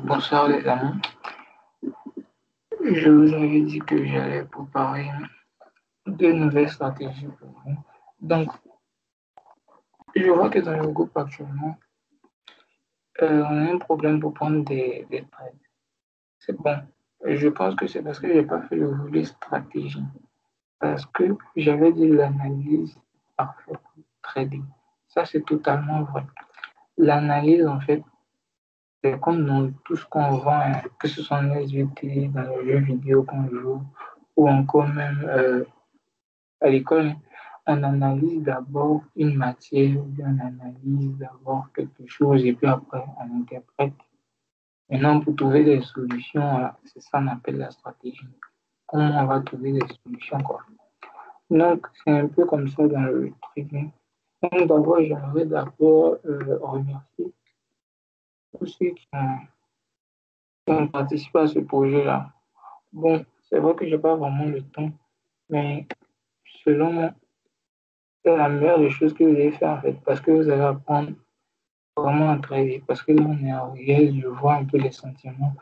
Bonsoir les amis. Je vous avais dit que j'allais préparer de nouvelles stratégies pour vous. Donc, je vois que dans le groupe actuellement, on a un problème pour prendre des trades. C'est bon. Je pense que c'est parce que je n'ai pas fait le volet stratégie. Parce que j'avais dit l'analyse parfaite pour trading. Ça, c'est totalement vrai. L'analyse, en fait, c'est comme dans tout ce qu'on vend, hein, que ce soit en SVT, dans les jeux vidéo qu'on joue, ou encore même à l'école, hein, on analyse d'abord une matière, ou bien on analyse d'abord quelque chose et puis après on interprète. Maintenant, pour trouver des solutions, c'est ça qu'on appelle la stratégie. Comment on va trouver des solutions, quoi. Donc, c'est un peu comme ça dans le trading. Donc, d'abord, j'aimerais d'abord remercier tous ceux qui ont participé à ce projet-là. Bon, c'est vrai que je n'ai pas vraiment le temps, mais selon moi, c'est la meilleure des choses que vous allez faire en fait, parce que vous allez apprendre vraiment à travailler. Parce que là, on est en réel, je vois un peu les sentiments.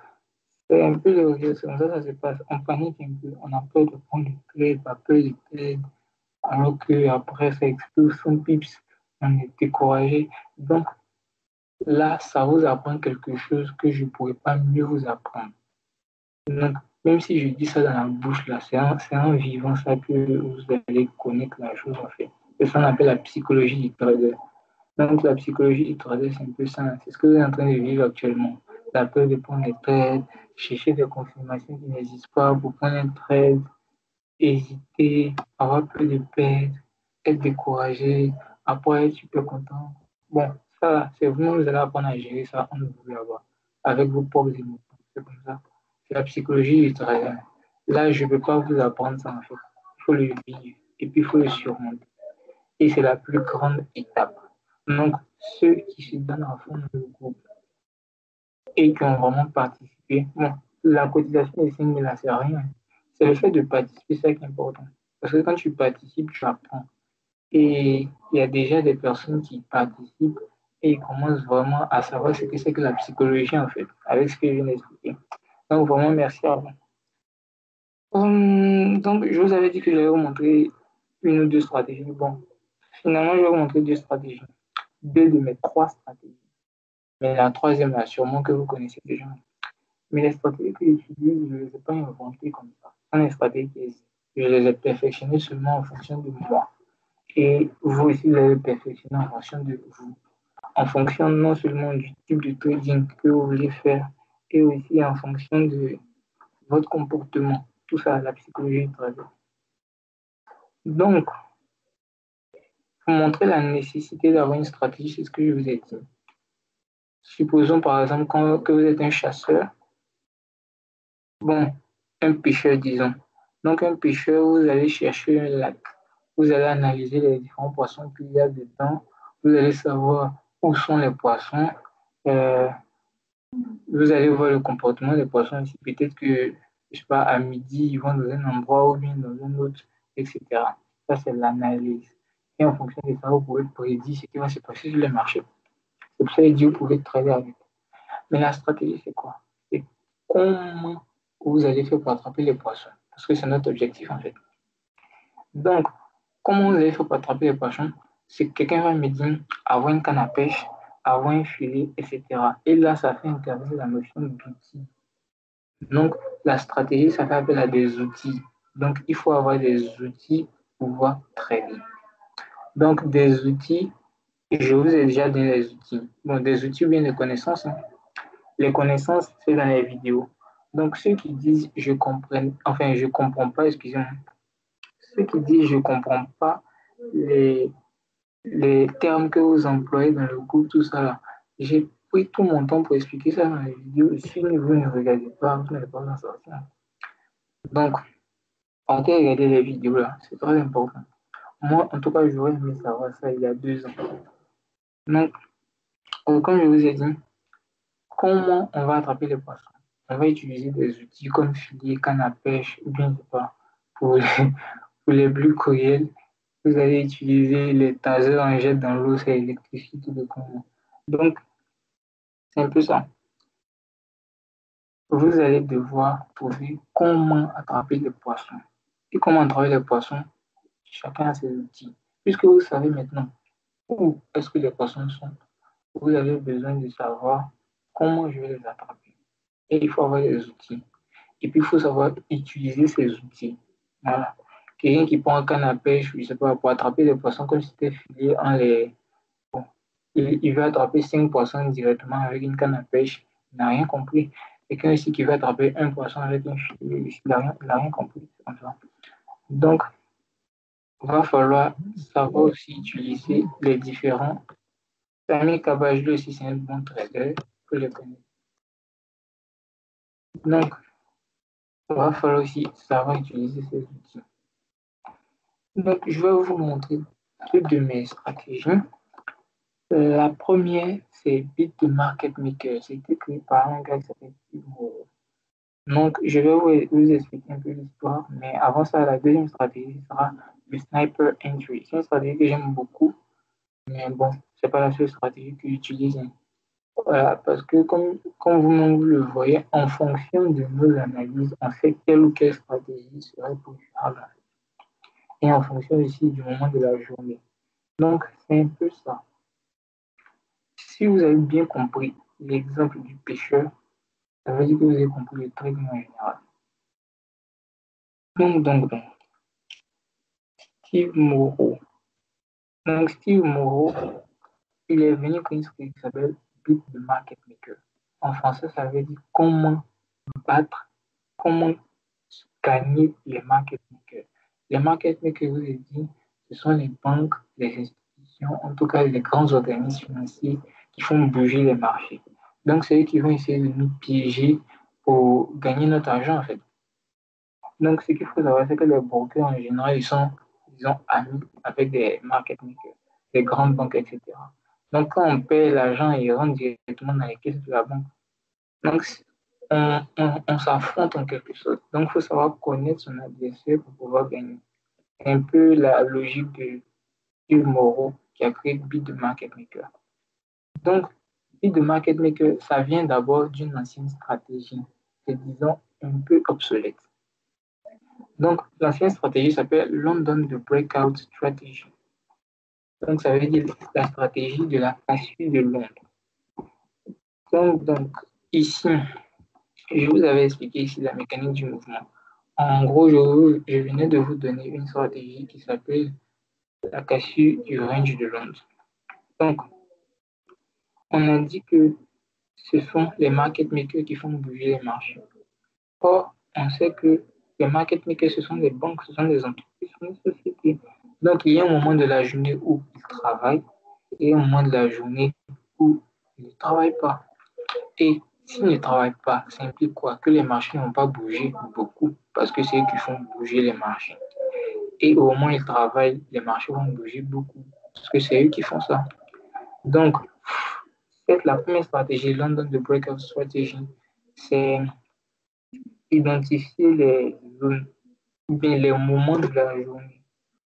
C'est un peu le réel, c'est comme ça que ça se passe. On panique un peu, on a peur de prendre le trade, pas peur de perdre, alors qu'après, ça explose son pips, on est découragé. Donc là, ça vous apprend quelque chose que je ne pourrais pas mieux vous apprendre. Donc, même si je dis ça dans la bouche, là, c'est en vivant ça que vous allez connaître la chose en fait. C'est ça qu'on appelle la psychologie du trader. Donc, la psychologie du trader, c'est un peu ça. C'est ce que vous êtes en train de vivre actuellement. La peur de prendre des trades, chercher des confirmations qui n'existent pas pour prendre un trade, hésiter, avoir peur de perdre, être découragé, après être super content. Bon, ça, c'est vous, vous allez apprendre à gérer ça en vous avoir, avec vos propres émotions. C'est comme ça. C'est la psychologie du trader. Là, je ne peux pas vous apprendre ça en fait. Il faut le vivre et puis il faut le surmonter. Et c'est la plus grande étape. Donc, ceux qui se donnent à fond dans le groupe et qui ont vraiment participé, bon, la cotisation des 5 000 là, c'est rien. C'est le fait de participer, c'est ça qui est important. Parce que quand tu participes, tu apprends. Et il y a déjà des personnes qui participent et ils commencent vraiment à savoir ce que c'est que la psychologie, en fait, avec ce que je viens d'expliquer. Donc, vraiment, merci à vous. Donc, je vous avais dit que j'allais vous montrer une ou deux stratégies. Bon, finalement, je vais vous montrer deux stratégies. Deux de mes trois stratégies. Mais la troisième, là, sûrement que vous connaissez déjà. Mais les stratégies que j'utilise, je ne les ai pas inventées comme ça. Ce sont des stratégies qui existent. Je les ai perfectionnées seulement en fonction de moi. Et vous aussi, vous allez perfectionner en fonction de vous. En fonction non seulement du type de trading que vous voulez faire, et aussi en fonction de votre comportement. Tout ça, la psychologie du travail. Donc, pour montrer la nécessité d'avoir une stratégie, c'est ce que je vous ai dit. Supposons par exemple que vous êtes un chasseur, bon, un pêcheur, disons. Donc, un pêcheur, vous allez chercher un lac, vous allez analyser les différents poissons qu'il y a dedans, vous allez savoir où sont les poissons, euh, vous allez voir le comportement des poissons aussi. Peut-être que, je sais pas, à midi, ils vont dans un endroit ou bien dans un autre, etc. Ça, c'est l'analyse. Et en fonction de ça, vous pouvez prédire ce qui va se passer sur le marché. C'est pour ça que vous pouvez travailler avec. Mais la stratégie, c'est quoi? C'est comment vous allez faire pour attraper les poissons. Parce que c'est notre objectif, en fait. Donc, comment vous allez faire pour attraper les poissons? C'est que quelqu'un va me dire, avoir une canne à pêche, avoir un filet, etc. Et là, ça fait intervenir la notion d'outil. Donc, la stratégie, ça fait appel à des outils. Donc, il faut avoir des outils pour pouvoir traîner. Donc, des outils, je vous ai déjà donné des outils. Bon, des outils ou bien des connaissances, hein. Les connaissances, c'est dans les vidéos. Donc, ceux qui disent je comprends pas, excusez-moi. Ceux qui disent je comprends pas les, les termes que vous employez dans le groupe, tout ça là. J'ai pris tout mon temps pour expliquer ça dans les vidéos. Si vous ne regardez pas, vous n'allez pas en sortir. Donc, partez regarder les vidéos là, c'est très important. Moi, en tout cas, j'aurais aimé savoir ça il y a 2 ans. Donc, comme je vous ai dit, comment on va attraper les poissons? On va utiliser des outils comme filet, canne à pêche, ou bien, je sais pas, pour les, pour les plus cruels. Vous allez utiliser les tasers en jet dans l'eau, c'est l'électricité de courant. Donc, c'est un peu ça. Vous allez devoir trouver comment attraper les poissons. Et comment attraper les poissons, chacun a ses outils. Puisque vous savez maintenant où est-ce que les poissons sont, vous avez besoin de savoir comment je vais les attraper. Et il faut avoir des outils. Et puis, il faut savoir utiliser ces outils. Voilà. Quelqu'un qui prend un canne à pêche, je sais pas, pour attraper les poissons comme si c'était filé en les... Bon, il veut attraper 5 poissons directement avec une canne à pêche. Il n'a rien compris. Quelqu'un ici qui veut attraper un poisson avec un filet, il n'a rien compris. Comme ça. Donc, il va falloir savoir aussi utiliser les différents. Samy Kabajlo aussi, c'est un bon trader. Que je connais. Donc, il va falloir aussi savoir utiliser ces outils. Donc, je vais vous montrer deux de mes stratégies. La première, c'est Bit de Market Maker. C'était créé par un gars qui s'appelle Steve Moore. Donc, je vais vous expliquer un peu l'histoire, mais avant ça, la deuxième stratégie sera le Sniper Entry. C'est une stratégie que j'aime beaucoup, mais bon, c'est pas la seule stratégie que j'utilise. Voilà, parce que comme vous le voyez, en fonction de nos analyses, on sait quelle ou quelle stratégie serait préférable. Et en fonction aussi du moment de la journée. Donc, c'est un peu ça. Si vous avez bien compris l'exemple du pêcheur, ça veut dire que vous avez compris le trading en général. Donc, Steve Moreau. Donc, Steve Moreau, il est venu créer ce qui s'appelle Beat the Market Maker. En français, ça veut dire comment battre, comment gagner les market makers. Les market makers, je vous ai dit, ce sont les banques, les institutions, en tout cas les grands organismes financiers qui font bouger les marchés. Donc, c'est eux qui vont essayer de nous piéger pour gagner notre argent, en fait. Donc, ce qu'il faut savoir, c'est que les brokers, en général, ils sont, disons, amis avec des market makers, des grandes banques, etc. Donc, quand on paie l'argent, ils rentrent directement dans les caisses de la banque. Donc, on s'affronte en quelque sorte. Donc, il faut savoir connaître son adversaire pour pouvoir gagner. C'est un peu la logique de Steve Moreau qui a créé Bit de Market Maker. Donc, Bit de Market Maker, ça vient d'abord d'une ancienne stratégie, c'est disons un peu obsolète. Donc, l'ancienne stratégie s'appelle London the Breakout Strategy. Donc, ça veut dire la stratégie de la cassure de Londres. Donc, ici, je vous avais expliqué ici la mécanique du mouvement. En gros, je venais de vous donner une stratégie qui s'appelle la cassure du range de Londres. Donc, on a dit que ce sont les market makers qui font bouger les marchés. Or, on sait que les market makers, ce sont des banques, ce sont des entreprises, ce sont des sociétés. Donc, il y a un moment de la journée où ils travaillent et un moment de la journée où ils ne travaillent pas. Et s'ils ne travaillent pas, ça implique quoi? Que les marchés n'ont pas bougé beaucoup parce que c'est eux qui font bouger les marchés. Et au moment où ils travaillent, les marchés vont bouger beaucoup parce que c'est eux qui font ça. Donc, la première stratégie, London the Breakout Strategy, c'est identifier les zones ou bien les moments de la journée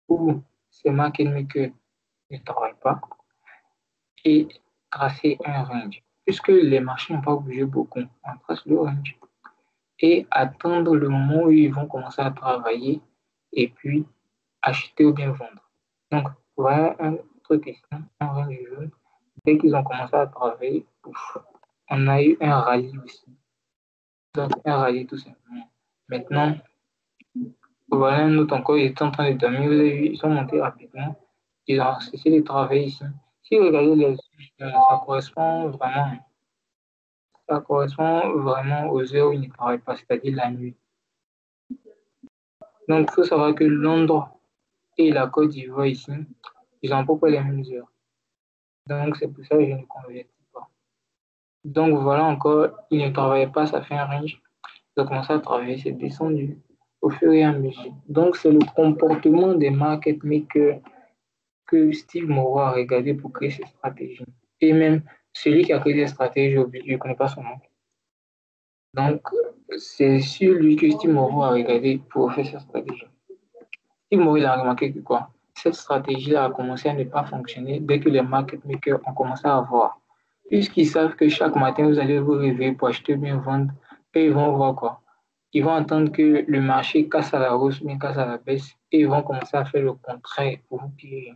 où ces market makers ne travaillent pas et tracer un range. Puisque les marchés n'ont pas bougé beaucoup, on trace le range et attendre le moment où ils vont commencer à travailler et puis acheter ou bien vendre. Donc, voilà un truc ici, un range jaune. Dès qu'ils ont commencé à travailler, ouf, on a eu un rallye aussi. Donc, un rallye tout simplement. Maintenant, voilà un autre encore, ils étaient en train de dormir. Vous avez vu, ils sont montés rapidement. Ils ont cessé de travailler ici. Si vous regardez les ça correspond vraiment aux heures où ils ne travaillent pas, c'est-à-dire la nuit. Donc, il faut savoir que Londres et la Côte d'Ivoire ici, ils ont à peu près les mêmes heures. Donc, c'est pour ça que je ne convertis pas. Donc, voilà encore, ils ne travaillaient pas, ça fait un range. Ils ont commencé à travailler, c'est descendu au fur et à mesure. Donc, c'est le comportement des market makers que Steve Moreau a regardé pour créer ses stratégies. Et même celui qui a créé ces stratégies, je ne connais pas son nom. Donc, c'est sur lui que Steve Moreau a regardé pour faire sa stratégie. Steve Moreau, il a remarqué que quoi? cette stratégie-là a commencé à ne pas fonctionner dès que les market makers ont commencé à voir. Puisqu'ils savent que chaque matin, vous allez vous réveiller pour acheter ou bien vendre, et ils vont voir quoi? Ils vont entendre que le marché casse à la hausse ou bien casse à la baisse, et ils vont commencer à faire le contraire pour vous piller.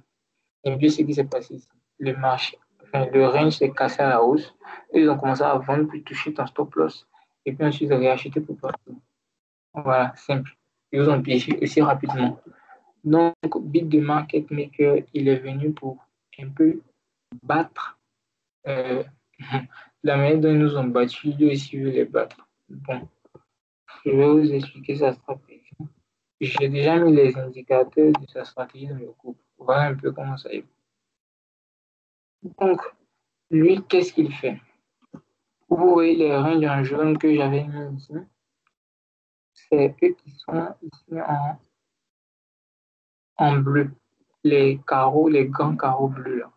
Et puis, ce qui s'est passé ici, le marché, enfin, le range s'est cassé à la hausse, et ils ont commencé à vendre pour toucher ton stop loss, et puis ensuite, ils ont réacheté pour partir. Voilà, simple. Ils vous ont piégé aussi rapidement. Donc, Bit de Market Maker, il est venu pour un peu battre euh, la manière dont ils nous ont battus, lui aussi veut les battre. Bon, je vais vous expliquer sa stratégie. J'ai déjà mis les indicateurs de sa stratégie dans le groupe. Voilà un peu comment ça est. Donc, lui, qu'est-ce qu'il fait? Vous voyez les ranges en jaune que j'avais mis ici. C'est eux qui sont ici en bleu. Les carreaux, les grands carreaux bleus là.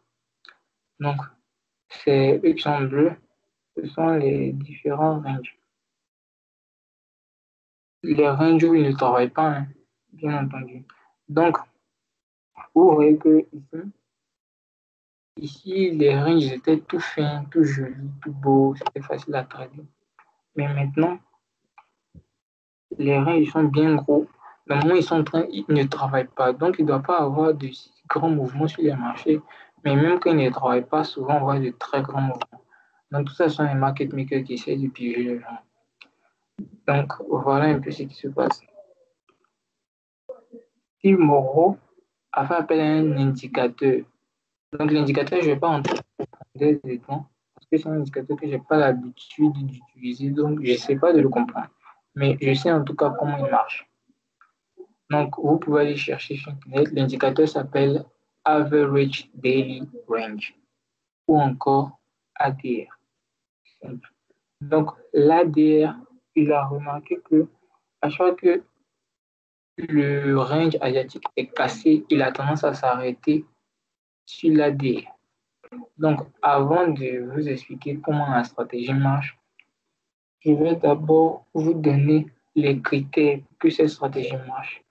Donc, c'est eux qui sont bleus. Ce sont les différents ranges. Les ranges où ils ne travaillent pas, hein, bien entendu. Donc, vous voyez que ici, les ranges étaient tout fins, tout jolis, tout beaux, c'était facile à traduire. Mais maintenant, les ranges ils sont bien gros. Le moment où ils ne travaillent pas. Donc, il ne doit pas avoir de grands mouvements sur les marchés. Mais même quand ils ne travaillent pas, souvent, on voit de très grands mouvements. Donc, tout ça, ce sont les market makers qui essaient de piéger les gens. Donc, voilà un peu ce qui se passe. Steve Moreau a fait appel à un indicateur. Donc, l'indicateur, je ne vais pas entrer dedans parce que c'est un indicateur que je n'ai pas l'habitude d'utiliser, donc je ne sais pas de le comprendre. Mais je sais en tout cas comment il marche. Donc, vous pouvez aller chercher sur Internet. L'indicateur s'appelle Average Daily Range ou encore ADR. Donc, l'ADR, il a remarqué que à chaque fois que le range asiatique est cassé, il a tendance à s'arrêter sur l'ADR. Donc, avant de vous expliquer comment la stratégie marche, je vais d'abord vous donner les critères pour que cette stratégie marche.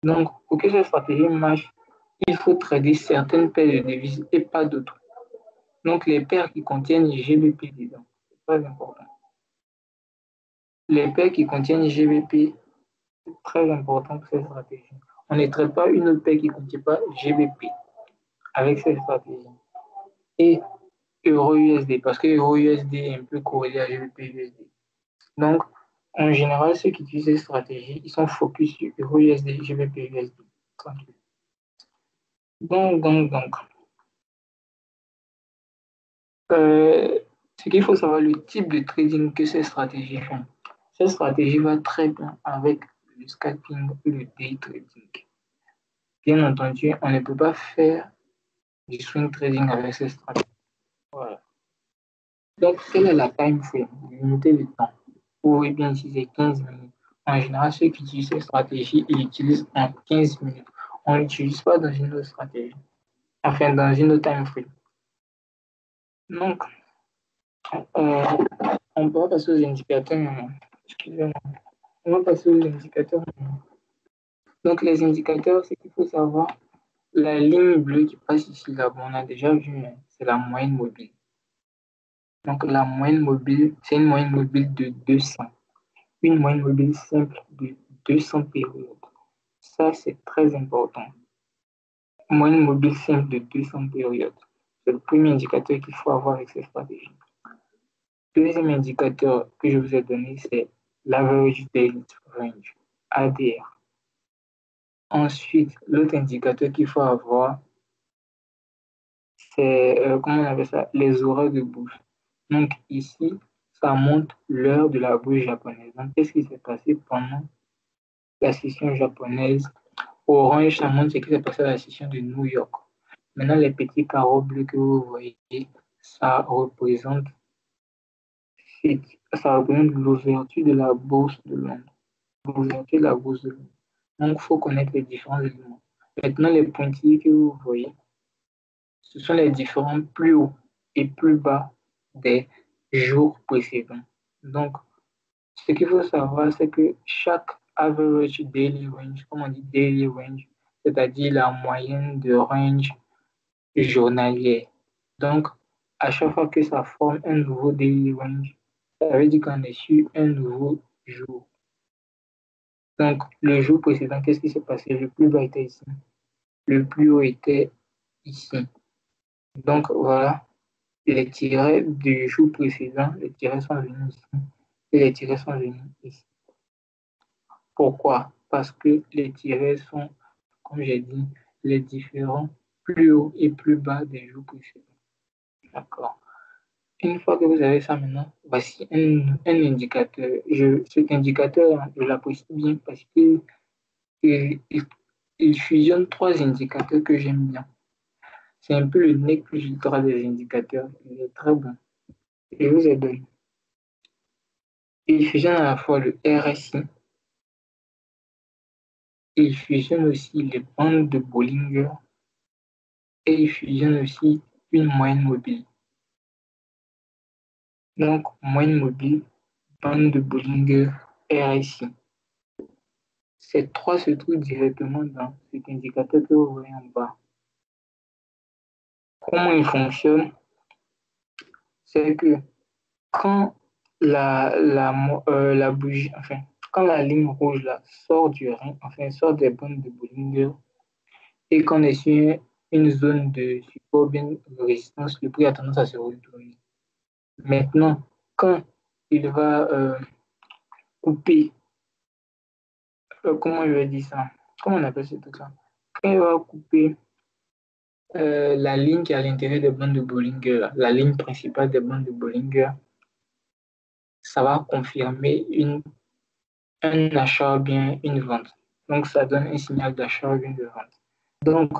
Donc, pour que cette stratégie marche, il faut trader certaines paires de devises et pas d'autres. Donc, les paires qui contiennent GBP dedans, c'est très important. Les paires qui contiennent GBP, c'est très important pour cette stratégie. On ne traite pas une autre paire qui ne contient pas GBP avec cette stratégie. Et Euro-USD, parce que Euro-USD est un peu corrélé à GBP-USD. Donc, en général, ceux qui utilisent cette stratégie, ils sont focus sur Euro-USD, GBP-USD. Tranquille. Donc, ce qu'il faut savoir, le type de trading que ces stratégies font. Cette stratégie va très bien avec le scalping ou le day trading. Bien entendu, on ne peut pas faire du swing trading avec cette stratégie. Voilà. Donc, quelle est la time frame, l'unité de temps? Vous voyez bien ici, c'est 15 minutes. En général, ceux qui utilisent cette stratégie, ils l'utilisent en 15 minutes. On ne l'utilise pas dans une autre stratégie, enfin dans une autre time frame. Donc, euh, on va passer aux indicateurs maintenant. Excusez-moi. On va passer aux indicateurs maintenant. Donc, les indicateurs, c'est qu'il faut savoir, la ligne bleue qui passe ici, là, on a déjà vu, hein, c'est la moyenne mobile. Donc, la moyenne mobile, c'est une moyenne mobile de 200. Une moyenne mobile simple de 200 périodes. Ça, c'est très important. Moyenne mobile simple de 200 périodes. C'est le premier indicateur qu'il faut avoir avec cette stratégie. Deuxième indicateur que je vous ai donné, c'est l'Average Daily Range, ADR. Ensuite, l'autre indicateur qu'il faut avoir, c'est, comment on appelle ça, les horaires de bourse. Donc ici, ça montre l'heure de la bourse japonaise. Donc, qu'est-ce qui s'est passé pendant la session japonaise? Orange, ça montre ce qui s'est passé à la session de New York. Maintenant, les petits carreaux bleus que vous voyez, ça représente, ça représente l'ouverture de la bourse de Londres. L'ouverture de la bourse de Londres. Donc, il faut connaître les différents éléments. Maintenant, les pointillés que vous voyez, ce sont les différents plus hauts et plus bas des jours précédents. Donc, ce qu'il faut savoir, c'est que chaque average daily range, comme on dit daily range, c'est-à-dire la moyenne de range journalière. Donc, à chaque fois que ça forme un nouveau daily range, ça veut dire qu'on est sur un nouveau jour. Donc, le jour précédent, qu'est-ce qui s'est passé? Le plus bas était ici. Le plus haut était ici. Donc, voilà, les tirets du jour précédent, les tirets sont venus ici. Et les tirets sont venus ici. Pourquoi? Parce que les tirets sont, comme j'ai dit, les différents plus haut et plus bas des jours précédents. D'accord. Une fois que vous avez ça maintenant, voici un indicateur. Cet indicateur, je l'apprécie bien parce que il, il fusionne trois indicateurs que j'aime bien. C'est un peu le nec plus ultra des indicateurs. Il est très bon. Je vous ai donné. Il fusionne à la fois le RSI, il fusionne aussi les bandes de Bollinger et il fusionne aussi une moyenne mobile. Donc, moyenne mobile, bande de Bollinger, RSI. Ces trois se trouvent directement dans cet indicateur que vous voyez en bas. Comment il fonctionne? C'est que quand la bougie, enfin, quand la ligne rouge là, sort du ring, enfin, sort des bandes de Bollinger et qu'on est sur une zone de support bien de résistance, le prix a tendance à se retourner. Maintenant, quand il va couper, comment je vais dire ça? Comment on appelle ce truc-là? Quand il va couper la ligne qui est à l'intérieur des bandes de Bollinger, la ligne principale des bandes de Bollinger, ça va confirmer un achat ou bien une vente. Donc, ça donne un signal d'achat ou bien de vente. Donc,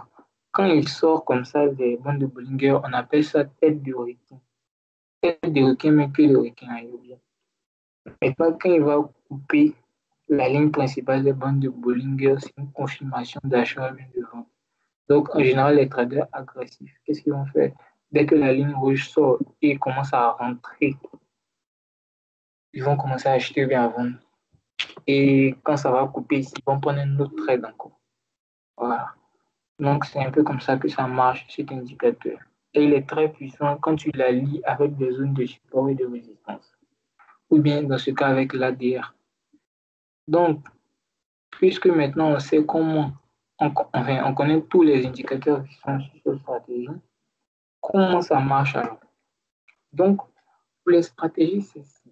quand il sort comme ça des bandes de Bollinger, on appelle ça tête de requin. Tête de requin, mais que le requin a oublié. Maintenant, quand il va couper la ligne principale des bandes de Bollinger, c'est une confirmation d'achat ou bien de vente. Donc, en général, les traders agressifs, qu'est-ce qu'ils vont faire? Dès que la ligne rouge sort et commence à rentrer, ils vont commencer à acheter ou bien à vendre. Et quand ça va couper ici, ils vont prendre un autre trade encore. Voilà. Donc, c'est un peu comme ça que ça marche, cet indicateur. Et il est très puissant quand tu la lis avec des zones de support et de résistance. Ou bien, dans ce cas, avec l'ADR. Donc, puisque maintenant on sait comment, on connaît tous les indicateurs qui sont sur cette stratégie, comment ça marche alors? Donc, pour les stratégies, c'est ça.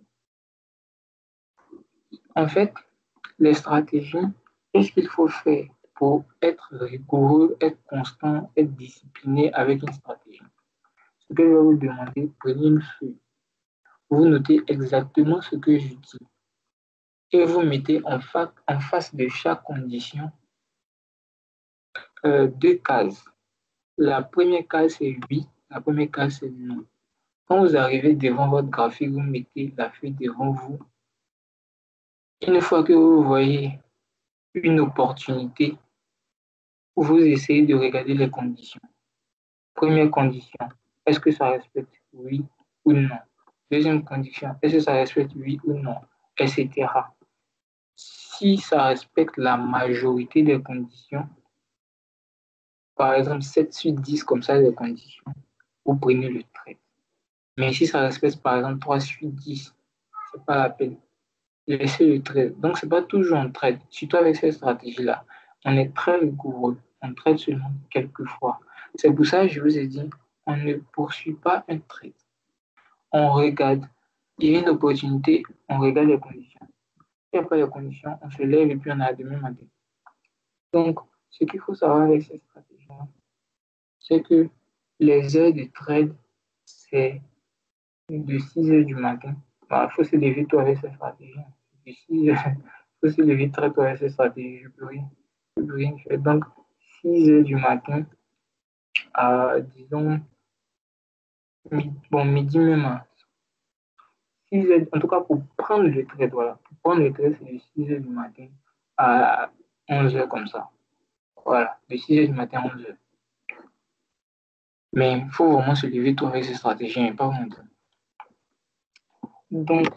En fait, les stratégies, qu'est-ce qu'il faut faire pour être rigoureux, être constant, être discipliné avec une stratégie? Ce que je vais vous demander, prenez une feuille. Vous notez exactement ce que je dis et vous mettez en face de chaque condition deux cases. La première case, c'est oui, la première case, c'est non. Quand vous arrivez devant votre graphique, vous mettez la feuille devant vous. Une fois que vous voyez une opportunité, vous essayez de regarder les conditions. Première condition, est-ce que ça respecte oui ou non? Deuxième condition, est-ce que ça respecte oui ou non? Etc. Si ça respecte la majorité des conditions, par exemple 7 sur 10 comme ça les conditions, vous prenez le trade. Mais si ça respecte par exemple 3 sur 10, c'est pas la peine. Laissez le trade. Donc c'est pas toujours un trade. Surtout avec cette stratégie-là, on est très rigoureux. On trade seulement quelques fois. C'est pour ça que je vous ai dit, on ne poursuit pas un trade. On regarde. Il y a une opportunité, on regarde les conditions. Il n'y a pas les conditions, on se lève et puis on a demain matin. Donc, ce qu'il faut savoir avec cette stratégie-là, c'est que les heures de trade, c'est de 6 heures du matin. Il faut se lever tôt avec cette stratégie. De 6 heures, il faut se lever très tôt avec cette stratégie. Je ne peux rien faire. Donc, 6 heures du matin à, disons, midi même. 6 heures, en tout cas, pour prendre le trade, voilà. Pour prendre le trade, c'est de 6 heures du matin à 11 heures comme ça. Voilà, de 6 heures du matin à 11 heures. Mais il faut vraiment se lever tôt avec ces stratégies et pas longtemps. Donc,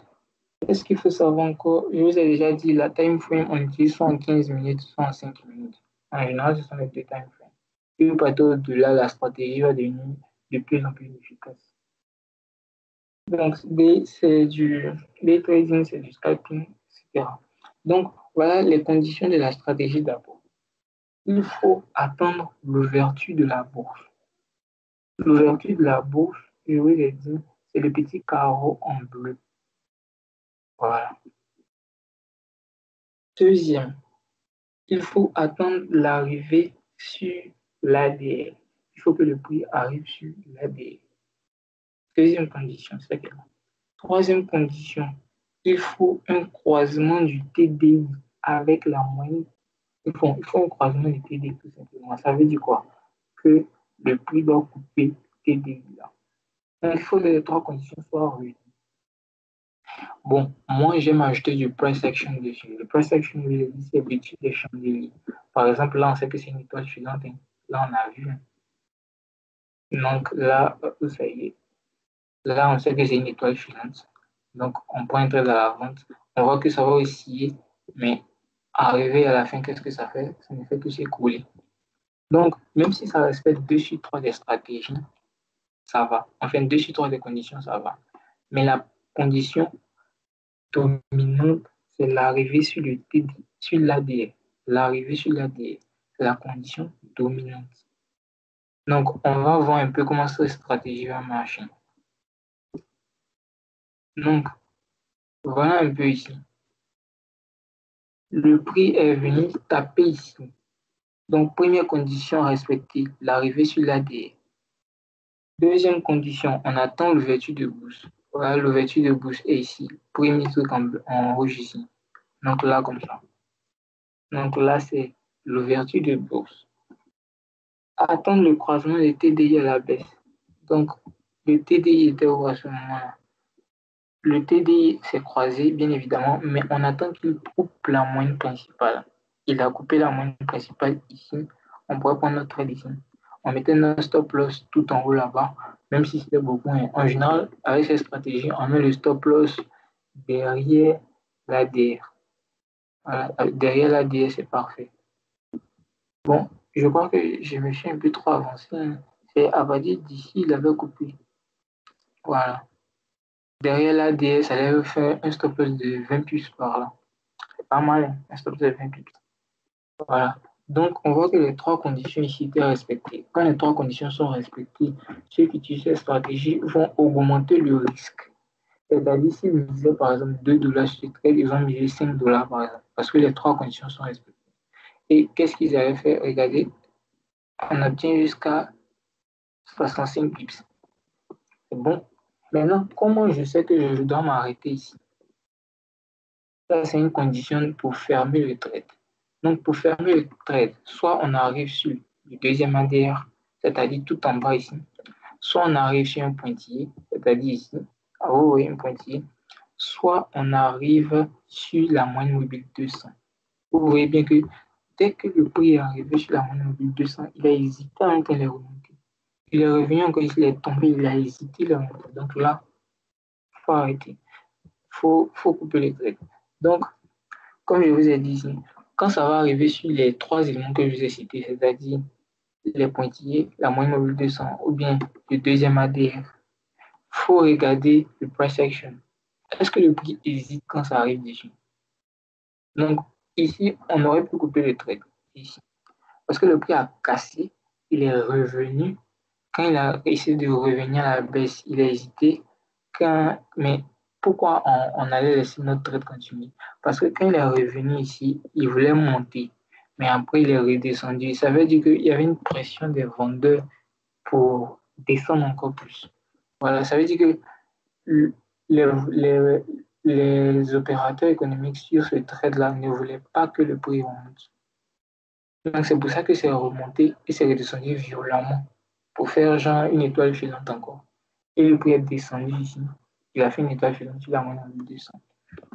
qu'est-ce qu'il faut savoir encore? Je vous ai déjà dit, la time frame, on utilise soit en 15 minutes, soit en 5 minutes. En général, ce sont les deux time frames. Si vous partez au-delà, la stratégie va devenir de plus en plus efficace. Donc, c'est du day trading, c'est du scalping, etc. Donc, voilà les conditions de la stratégie d'abord. Il faut attendre l'ouverture de la bourse. L'ouverture de la bourse, je vous l'ai dit, c'est le petit carreau en bleu. Voilà. Deuxième, il faut attendre l'arrivée sur l'ADR. Il faut que le prix arrive sur l'ADR. Deuxième condition, c'est laquelle? Troisième condition, il faut un croisement du TDI avec la moyenne. Il faut un croisement du TDI tout simplement. Ça veut dire quoi? Que le prix doit couper TDI là. Donc, il faut que les trois conditions soient réunies. Bon, moi, j'aime ajouter du price action dessus. Le price action, c'est l'étude des chandeliers. Par exemple, là, on sait que c'est une étoile filante. Hein. Là, on a vu. Hein. Donc, là, ça y est. Là, on sait que c'est une étoile filante. Donc, on peut entrer dans la vente. On voit que ça va osciller, mais arriver à la fin, qu'est-ce que ça fait? Ça ne fait que s'écrouler. Donc, même si ça respecte 2 sur 3 des stratégies, ça va. Enfin, 2 sur 3 des conditions, ça va. Mais la condition dominante, c'est l'arrivée sur le TD, sur l'ADR. L'arrivée sur l'ADR, c'est la condition dominante. Donc, on va voir un peu comment cette stratégie va marcher. Donc, voilà un peu ici. Le prix est venu taper ici. Donc, première condition respectée, l'arrivée sur l'ADR. Deuxième condition, on attend l'ouverture de bourse. Voilà, l'ouverture de bourse est ici. Premier truc en rouge ici. Donc là, comme ça. Donc là, c'est l'ouverture de bourse. Attendre le croisement des TDI à la baisse. Donc, le TDI était où à ce moment-là? Le TDI s'est croisé, bien évidemment, mais on attend qu'il coupe la moyenne principale. Il a coupé la moyenne principale ici. On pourrait prendre notre trade ici. On mettait notre stop loss tout en haut là-bas, même si c'était beaucoup. En général, avec cette stratégie, on met le stop loss derrière l'ADR. Voilà, derrière l'ADR, c'est parfait. Bon, je crois que je me suis un peu trop avancé. Hein. C'est à partir d'ici, il avait coupé. Voilà. Derrière l'ADR, ça allait faire un stop loss de 20 pips par là. C'est pas mal, hein, un stop loss de 20 pips. Voilà. Donc, on voit que les trois conditions ici étaient respectées. Quand les trois conditions sont respectées, ceux qui utilisent cette stratégie vont augmenter le risque. C'est-à-dire, s'ils misaient par exemple 2 dollars sur trade, ils vont miser 5 dollars par exemple, parce que les trois conditions sont respectées. Et qu'est-ce qu'ils avaient fait? Regardez, on obtient jusqu'à 65 pips. C'est bon. Maintenant, comment je sais que je dois m'arrêter ici? Ça, c'est une condition pour fermer le trade. Donc, pour fermer le trade, soit on arrive sur le deuxième ADR, c'est-à-dire tout en bas ici, soit on arrive sur un pointillé, c'est-à-dire ici, ah, vous voyez un pointillé, soit on arrive sur la moyenne mobile 200. Vous voyez bien que dès que le prix est arrivé sur la moyenne mobile 200, il a hésité avant qu'elle ait remonté. Il est revenu encore ici, il est tombé, il a hésité, il est remonté. Donc là, il faut arrêter. Il faut couper les trades. Donc, comme je vous ai dit ici, quand ça va arriver sur les trois éléments que je vous ai cités, c'est-à-dire les pointillés, la moyenne mobile 200 ou bien le deuxième ADR, il faut regarder le price action. Est-ce que le prix hésite quand ça arrive dessus? Donc, ici, on aurait pu couper le trade. Ici. Parce que le prix a cassé, il est revenu. Quand il a essayé de revenir à la baisse, il a hésité. Mais pourquoi on allait laisser notre trade continuer? Parce que quand il est revenu ici, il voulait monter. Mais après, il est redescendu. Ça veut dire qu'il y avait une pression des vendeurs pour descendre encore plus. Voilà, ça veut dire que les, les, les opérateurs économiques sur ce trade-là ne voulaient pas que le prix remonte. Donc c'est pour ça que c'est remonté et c'est redescendu violemment pour faire genre une étoile filante encore. Et le prix est descendu ici. Il a fait une étoile filante, il a moins de 200.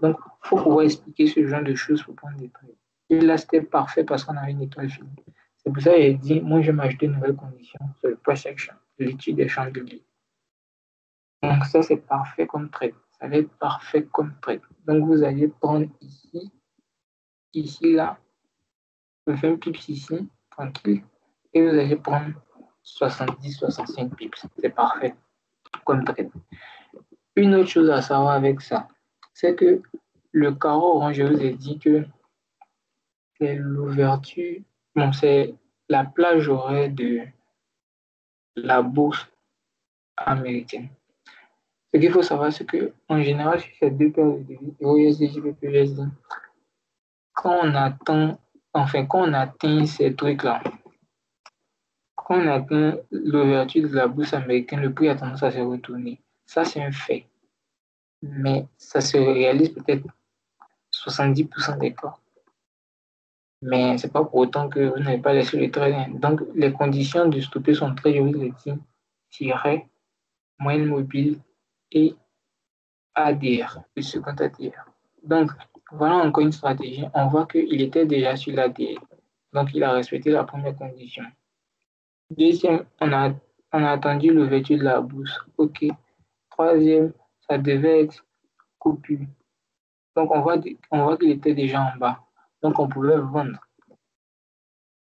Donc il faut pouvoir expliquer ce genre de choses pour prendre des trades. Et là c'était parfait parce qu'on avait une étoile filante. C'est pour ça que j'ai dit, moi je vais m'ajouter une nouvelle condition sur le price action, l'étude des chandeliers. Donc ça c'est parfait comme trade. Ça va être parfait comme trade. Donc vous allez prendre ici, ici, là, 20 pips ici, tranquille, et vous allez prendre 70-65 pips. C'est parfait comme trade. Une autre chose à savoir avec ça, c'est que le carreau orange, je vous ai dit que c'est l'ouverture, bon, c'est la plage horaire de la bourse américaine. Ce qu'il faut savoir, c'est que en général, sur ces deux paires de devises, USD, GBP, USD, quand on attend, enfin, quand on atteint ces trucs-là, quand on atteint l'ouverture de la bourse américaine, le prix a tendance à se retourner. Ça, c'est un fait. Mais ça se réalise peut-être 70% des cas. Mais c'est pas pour autant que vous n'avez pas laissé le trade. Donc, les conditions de stopper son trade, je vous l'ai dit, tiret, moyenne mobile et ADR, le second ADR. Donc, voilà encore une stratégie. On voit qu'il était déjà sur l'ADR. Donc, il a respecté la première condition. Deuxième, on a attendu l'ouverture de la bourse. OK. Troisième, ça devait être coupure. Donc, on voit qu'il était déjà en bas. Donc, on pouvait vendre.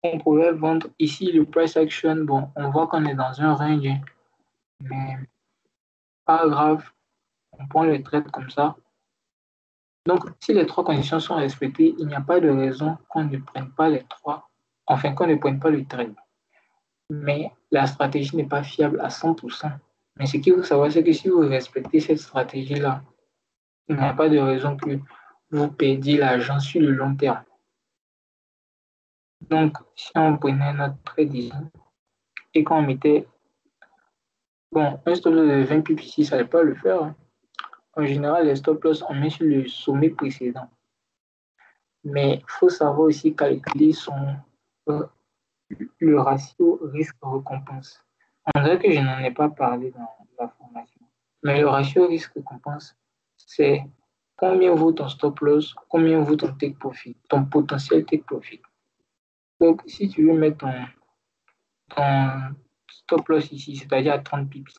On pouvait vendre ici le price action. Bon, on voit qu'on est dans un range, mais pas grave. On prend le trade comme ça. Donc, si les trois conditions sont respectées, il n'y a pas de raison qu'on ne prenne pas les trois, enfin qu'on ne prenne pas le trade. Mais la stratégie n'est pas fiable à 100%. Mais ce qu'il faut savoir, c'est que si vous respectez cette stratégie-là, il n'y a pas de raison que vous perdiez l'argent sur le long terme. Donc, si on prenait notre trade ici et qu'on mettait, bon, un stop loss de 20 pips ici, ça ne va pas le faire. Hein. En général, les stop loss, on met sur le sommet précédent. Mais il faut savoir aussi calculer le ratio risque-récompense. On dirait que je n'en ai pas parlé dans la formation. Mais le ratio risque-récompense, c'est combien vaut ton stop loss, combien vaut ton take profit, ton potentiel take profit. Donc, si tu veux mettre ton stop loss ici, c'est-à-dire à 30 pips,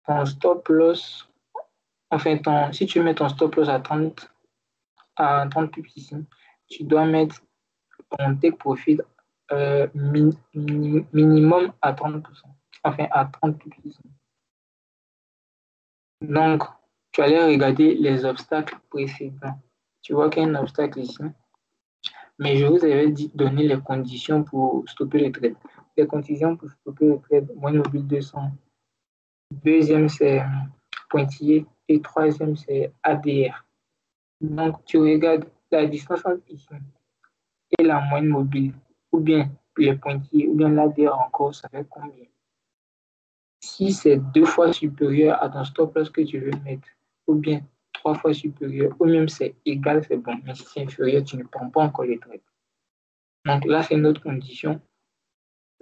ton stop loss, enfin, si tu mets ton stop loss à 30 pips ici, tu dois mettre ton take profit minimum à 30%, enfin à 30 pips ici. Donc, tu allais regarder les obstacles précédents. Tu vois qu'il y a un obstacle ici, mais je vous avais donné les conditions pour stopper le trade. Les conditions pour stopper le trade, moyenne mobile 200. Deuxième, c'est pointillé. Et troisième, c'est ADR. Donc, tu regardes la distance entre ici et la moyenne mobile, ou bien les pointillés, ou bien l'ADR encore, ça fait combien? Si c'est 2 fois supérieur à ton stop loss que tu veux mettre, ou bien 3 fois supérieur, ou même c'est égal, c'est bon. Mais si c'est inférieur, tu ne prends pas encore les trades. Donc là, c'est une autre condition,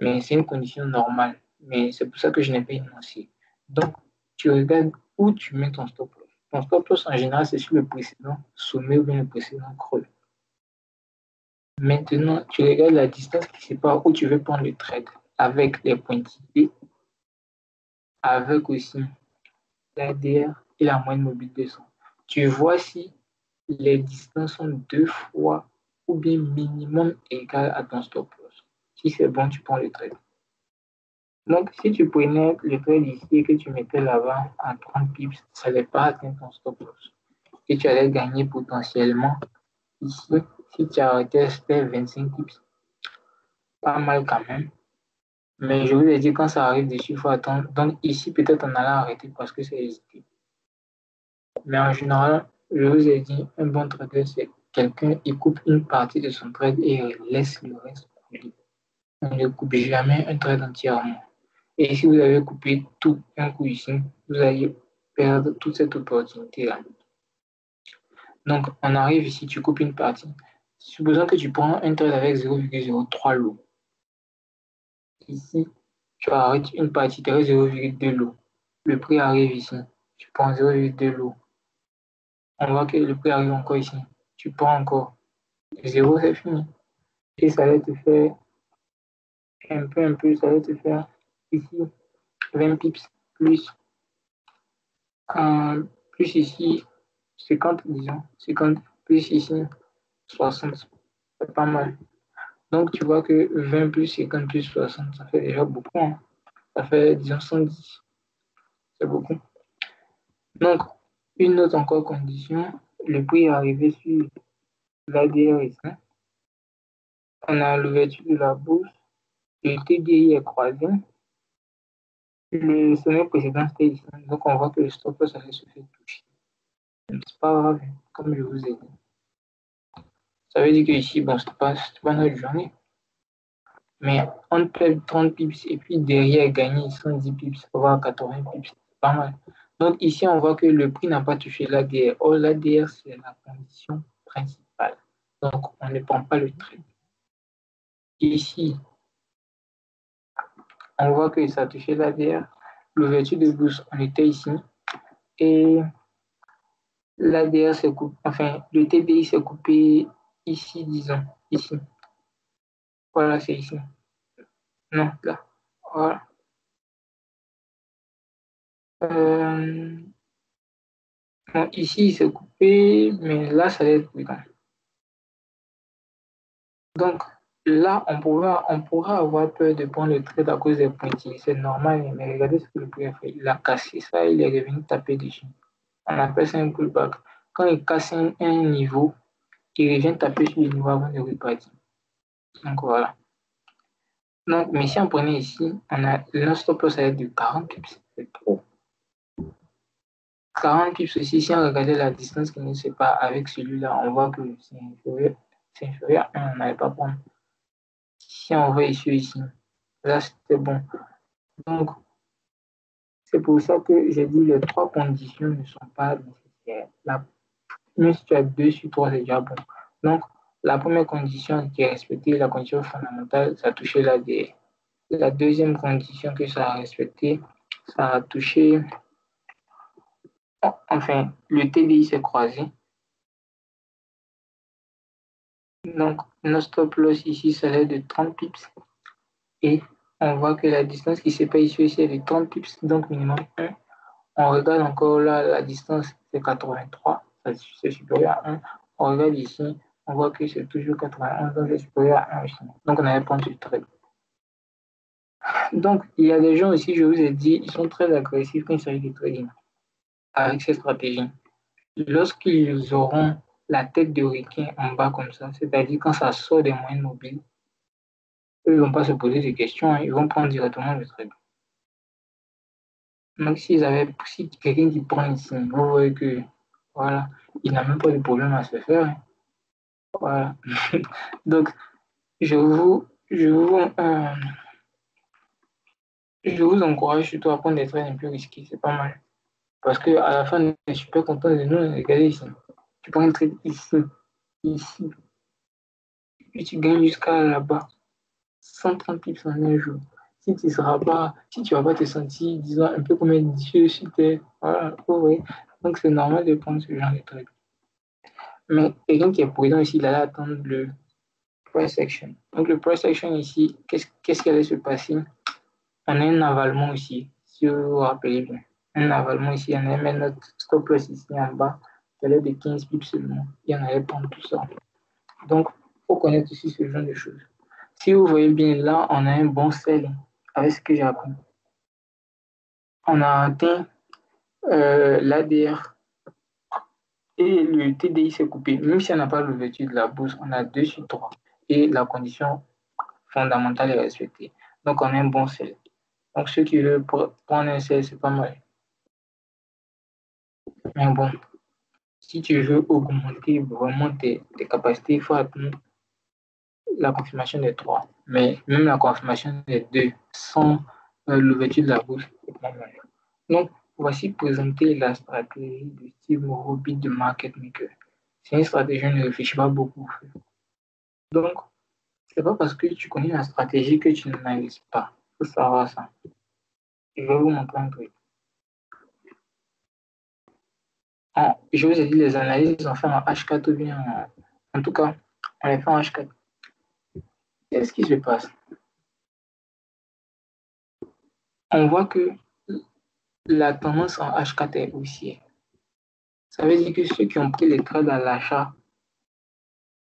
mais c'est une condition normale. Mais c'est pour ça que je n'ai pas énoncé. Donc, tu regardes où tu mets ton stop loss. Ton stop loss, en général, c'est sur le précédent sommet ou bien le précédent creux. Maintenant, tu regardes la distance qui sépare où tu veux prendre le trade avec les pointillés, avec aussi l'ADR et la moyenne mobile 200. Tu vois si les distances sont 2 fois ou bien minimum égales à ton stop loss. Si c'est bon, tu prends le trade. Donc, si tu prenais le trade ici et que tu mettais là-bas à 30 pips, ça n'allait pas atteindre ton stop loss. Et tu allais gagner potentiellement ici, si tu arrêtais, c'était 25 pips. Pas mal quand même. Mais je vous ai dit, quand ça arrive dessus, il faut attendre. Donc ici, peut-être on allait arrêter parce que c'est hésité. Mais en général, je vous ai dit, un bon trader, c'est quelqu'un qui coupe une partie de son trade et laisse le reste couler. On ne coupe jamais un trade entièrement. Et si vous avez coupé tout un coup ici, vous allez perdre toute cette opportunité-là. Donc, on arrive ici, tu coupes une partie. Supposons que tu prends un trade avec 0,03 lots. Ici, tu arrêtes une partie, tu restes 0,2 lots. Le prix arrive ici, tu prends 0,2 lots. On voit que le prix arrive encore ici. Tu prends encore 0, c'est fini. Et ça va te faire un peu, ça va te faire ici 20 pips plus, plus ici 50, disons, 50 plus ici 60, c'est pas mal. Donc, tu vois que 20 plus 50 plus 60, ça fait déjà beaucoup, hein. Ça fait, disons, 110. C'est beaucoup. Donc, une autre encore condition, le prix est arrivé sur l'ADR ici. On a l'ouverture de la bourse, le TDI est croisé. Le sommet précédent, c'était ici. Donc, on voit que le stop loss allait se faire toucher. C'est pas grave, comme je vous ai dit. Ça veut dire que ici, bon, c'est pas notre journée. Mais on perd 30 pips et puis derrière gagner 110 pips, voire 80 pips, c'est pas mal. Donc ici, on voit que le prix n'a pas touché l'ADR. Or, l'ADR, c'est la condition principale. Donc, on ne prend pas le trade. Ici, on voit que ça a touché l'ADR. L'ouverture de bourse, on était ici. Et l'ADR s'est coupé, enfin, le TDI s'est coupé ici, disons, ici. Voilà, c'est ici. Non, là. Voilà. Euh, bon, ici, il s'est coupé, mais là, ça va être prudent. Donc, là, on pourra avoir peur de prendre le trade à cause des pointillés. C'est normal, mais regardez ce que le prix a fait. Il a cassé ça, il est revenu taper dessus. On appelle ça un pullback. Quand il casse un niveau, il revient taper sur le niveau avant de repartir. Donc, voilà. Donc, mais si on prenait ici, on a le stop loss à être de 40 pips. C'est trop. 40 pips aussi, si on regardait la distance qui nous sépare avec celui-là, on voit que c'est inférieur. C'est inférieur à 1, on n'allait pas prendre. Si on voit ici, là, c'était bon. Donc, c'est pour ça que j'ai dit les trois conditions ne sont pas nécessaires. Même si tu as 2 sur 3, c'est déjà bon. Donc, la première condition qui est respectée, la condition fondamentale, ça a touché l'ADR. La deuxième condition que ça a respecté, ça a touché, enfin, le TDI s'est croisé. Donc, notre stop loss ici, ça est de 30 pips. Et on voit que la distance qui sépare ici est de 30 pips, donc minimum 1. On regarde encore là, la distance, c'est 83, c'est supérieur à 1. On regarde ici, on voit que c'est toujours 81, donc c'est supérieur à 1 aussi. Donc, on avait pas du trade. Donc, il y a des gens aussi, je vous ai dit, ils sont très agressifs quand il s'agit de trading avec ces stratégies. Lorsqu'ils auront la tête de requin en bas comme ça, c'est-à-dire quand ça sort des moyennes mobiles, eux, ils ne vont pas se poser des questions, hein, ils vont prendre directement le trade. Donc, si quelqu'un qui prend ici, vous voyez que, voilà, il n'a même pas de problème à se faire, hein. Voilà. Donc, je vous, je vous encourage surtout à prendre des trades un peu risqués, c'est pas mal. Parce qu'à la fin, on est super content de nous. Regardez ici. Tu prends un trade ici, ici, et tu gagnes jusqu'à là-bas. 130 pips en un jour. Si tu vas pas te sentir, disons, un peu comme un dieu sur terre, voilà, ouais. Donc c'est normal de prendre ce genre de trade. Mais quelqu'un qui est prudent ici, il allait attendre le price action. Donc le price action ici, qu'est-ce qui allait se passer? On a un avalement ici, si vous vous rappelez bien. Un avalement ici, on allait mettre notre stop loss ici en bas, qui allait de 15 pips seulement. Et on allait prendre tout ça. Donc, il faut connaître aussi ce genre de choses. Si vous voyez bien là, on a un bon sell avec ce que j'ai appris. On a atteint l'ADR et le TDI s'est coupé. Même si on n'a pas l'ouverture de la bourse, on a 2 sur 3. Et la condition fondamentale est respectée. Donc, on a un bon sell. Donc, ceux qui veulent prendre un sell, c'est pas mal. Mais bon, si tu veux augmenter vraiment tes capacités, il faut attendre la confirmation des 3. Mais même la confirmation des 2 sans l'ouverture de la bourse, c'est pas mal. Donc, voici présenter la stratégie de Steve Morobit de Market Maker. C'est une stratégie, on ne réfléchit pas beaucoup. Donc, c'est pas parce que tu connais la stratégie que tu n'analyses pas. Il faut savoir ça. Je vais vous montrer un truc. Je vous ai dit, les analyses sont faites en H4 ou bien en tout cas, on les fait en H4. Qu'est-ce qui se passe? On voit que la tendance en H4 est haussière. Ça veut dire que ceux qui ont pris les trades à l'achat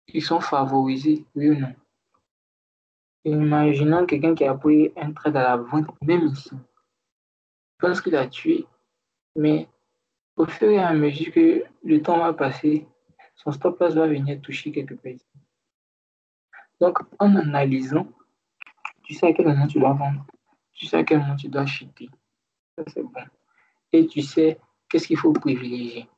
ils sont favorisés, oui ou non? Imaginons quelqu'un qui a pris un trade à la vente, même ici. Je pense qu'il a tué, mais au fur et à mesure que le temps va passer, son stop loss va venir toucher quelque part ici. Donc, en analysant, tu sais à quel moment tu dois vendre, tu sais à quel moment tu dois chuter. Ça, c'est bon. Et tu sais qu'est-ce qu'il faut privilégier.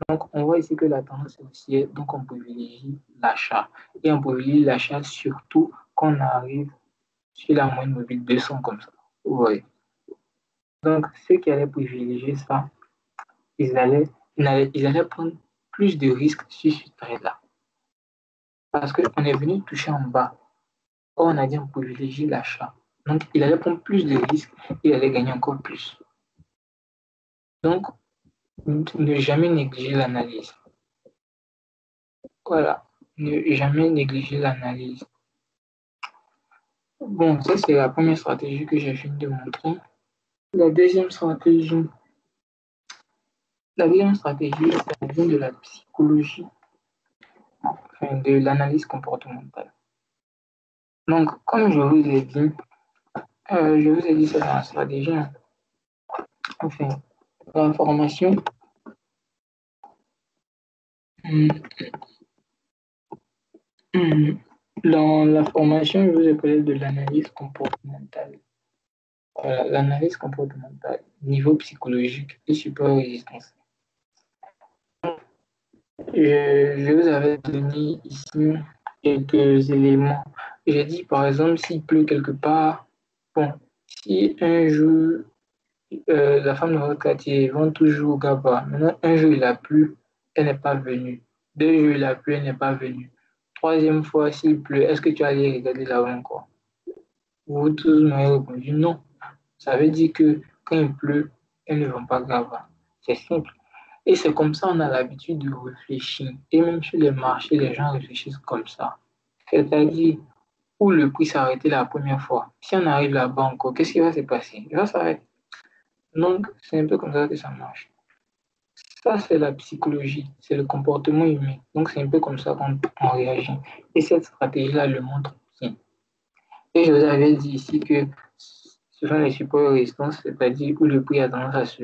Donc, on voit ici que la tendance est haussière, donc on privilégie l'achat. Et on privilégie l'achat surtout quand on arrive sur la moyenne mobile 200 comme ça. Vous voyez. Donc, ceux qui allaient privilégier ça, ils allaient prendre plus de risques sur ce trade-là. Parce qu'on est venu toucher en bas. Or, on a dit on privilégie l'achat. Donc, il allait prendre plus de risques, il allait gagner encore plus. Donc, ne jamais négliger l'analyse. Voilà, ne jamais négliger l'analyse. Bon, ça c'est la première stratégie que j'ai fini de montrer. La deuxième stratégie, ça vient de la psychologie, enfin, de l'analyse comportementale. Donc, comme je vous ai dit, c'est la stratégie, hein. Enfin, l'information, hum, dans la formation, je vous ai parlé de l'analyse comportementale. Voilà, l'analyse comportementale, niveau psychologique et support résistance. Je vous avais donné ici quelques éléments. J'ai dit, par exemple, s'il pleut quelque part, bon, si un jour, la femme de votre quartier vend toujours au Gaba, maintenant, un jour, il a plu, elle n'est pas venue. Deux jours, il a plu, elle n'est pas venue. Troisième fois, s'il pleut, est-ce que tu vas aller regarder là-haut encore? Vous tous m'avez répondu non. Ça veut dire que quand il pleut, elles ne vont pas Gaba. C'est simple. Et c'est comme ça on a l'habitude de réfléchir. Et même sur les marchés, les gens réfléchissent comme ça. C'est-à-dire, où le prix s'est arrêté la première fois. Si on arrive là-bas encore, qu'est-ce qui va se passer? Il va s'arrêter. Donc, c'est un peu comme ça que ça marche. Ça, c'est la psychologie, c'est le comportement humain. Donc, c'est un peu comme ça qu'on réagit. Et cette stratégie-là le montre bien. Et je vous avais dit ici que ce sont les supports de résistance, c'est-à-dire où le prix a tendance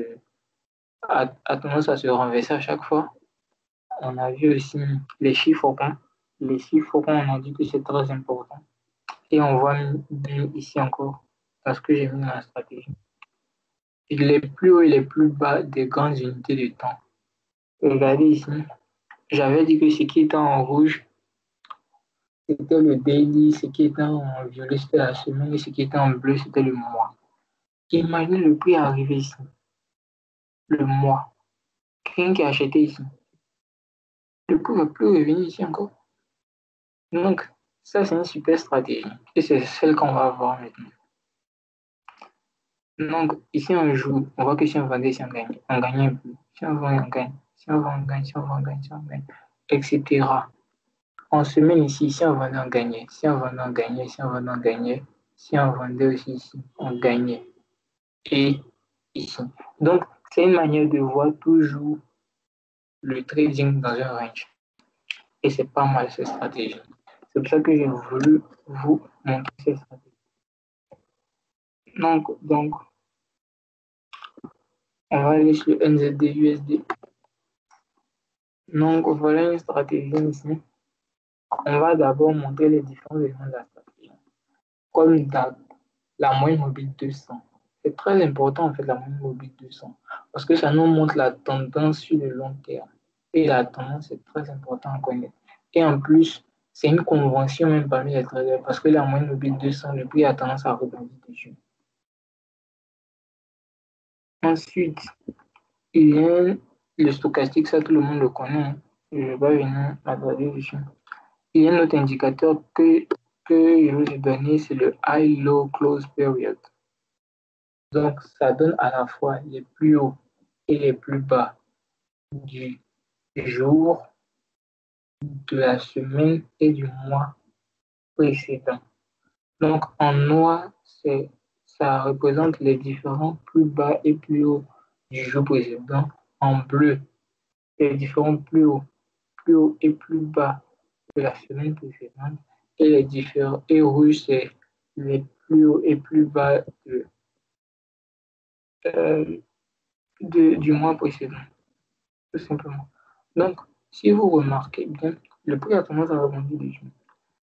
à se renverser à chaque fois. On a vu aussi les chiffres ronds. Les chiffres ronds, on a dit que c'est très important. Et on voit ici encore, parce que j'ai mis dans la stratégie, les plus hauts et les plus bas des grandes unités de temps. Regardez ici, j'avais dit que ce qui était en rouge, c'était le daily, ce qui était en violet, c'était la semaine, et ce qui était en bleu, c'était le mois. Imaginez le prix arrivé ici, le mois. Quelqu'un qui a acheté ici, le prix ne va plus revenir ici encore. Donc, ça, c'est une super stratégie. Et c'est celle qu'on va voir maintenant. Donc, ici, on joue, on voit que si on vendait, si on gagnait un peu. Si on vend, on gagne. Si on vend, on gagne. Si on vend, on gagne. Si on gagne, etc. En semaine ici, si on vendait, on gagnait. Si on vendait, on gagnait. Si on vendait, on gagnait. Si on vendait aussi ici, on gagnait. Et ici. Donc, c'est une manière de voir toujours le trading dans un range. Et c'est pas mal cette stratégie. C'est pour ça que j'ai voulu vous montrer cette stratégie. Donc, on va aller sur NZD USD. Donc, voilà une stratégie ici. On va d'abord montrer les différents éléments de la stratégie. Comme la moyenne mobile 200. C'est très important en fait la moyenne mobile 200 parce que ça nous montre la tendance sur le long terme. Et la tendance est très important à connaître. Et en plus, c'est une convention même parmi les traders parce que la moyenne mobile 200, le prix a tendance à rebondir dessus. Ensuite, il y a le stochastique, ça tout le monde le connaît. Je ne vais pas venir m'attarder dessus. Il y a un autre indicateur que je vous ai donné, c'est le High Low Close Period. Donc, ça donne à la fois les plus hauts et les plus bas du jour, de la semaine et du mois précédent. Donc, en noir, ça représente les différents plus bas et plus hauts du jour précédent. En bleu, les différents plus hauts et plus bas de la semaine précédente et les différents, et rouge, c'est les plus hauts et plus bas euh, du mois précédent, tout simplement. Donc, si vous remarquez bien, le prix a tendance à rebondir dessus.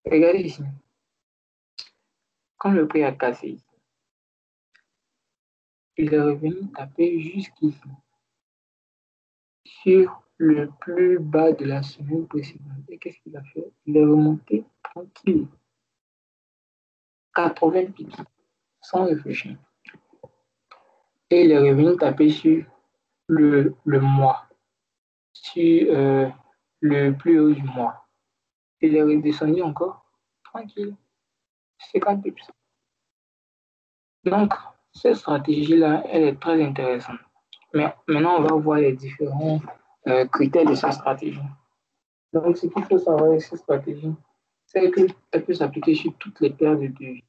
Regardez ici, quand le prix a cassé, il est revenu taper jusqu'ici, sur le plus bas de la semaine précédente. Et qu'est-ce qu'il a fait? Il est remonté tranquille, 80 pips, sans réfléchir. Et il est revenu taper sur le mois, sur le plus haut du mois. Il est redescendu encore, tranquille, 50 pips. Donc, cette stratégie-là, elle est très intéressante. Mais maintenant, on va voir les différents critères de cette stratégie. Donc, ce qu'il faut savoir avec cette stratégie, c'est qu'elle peut s'appliquer sur toutes les paires de devises.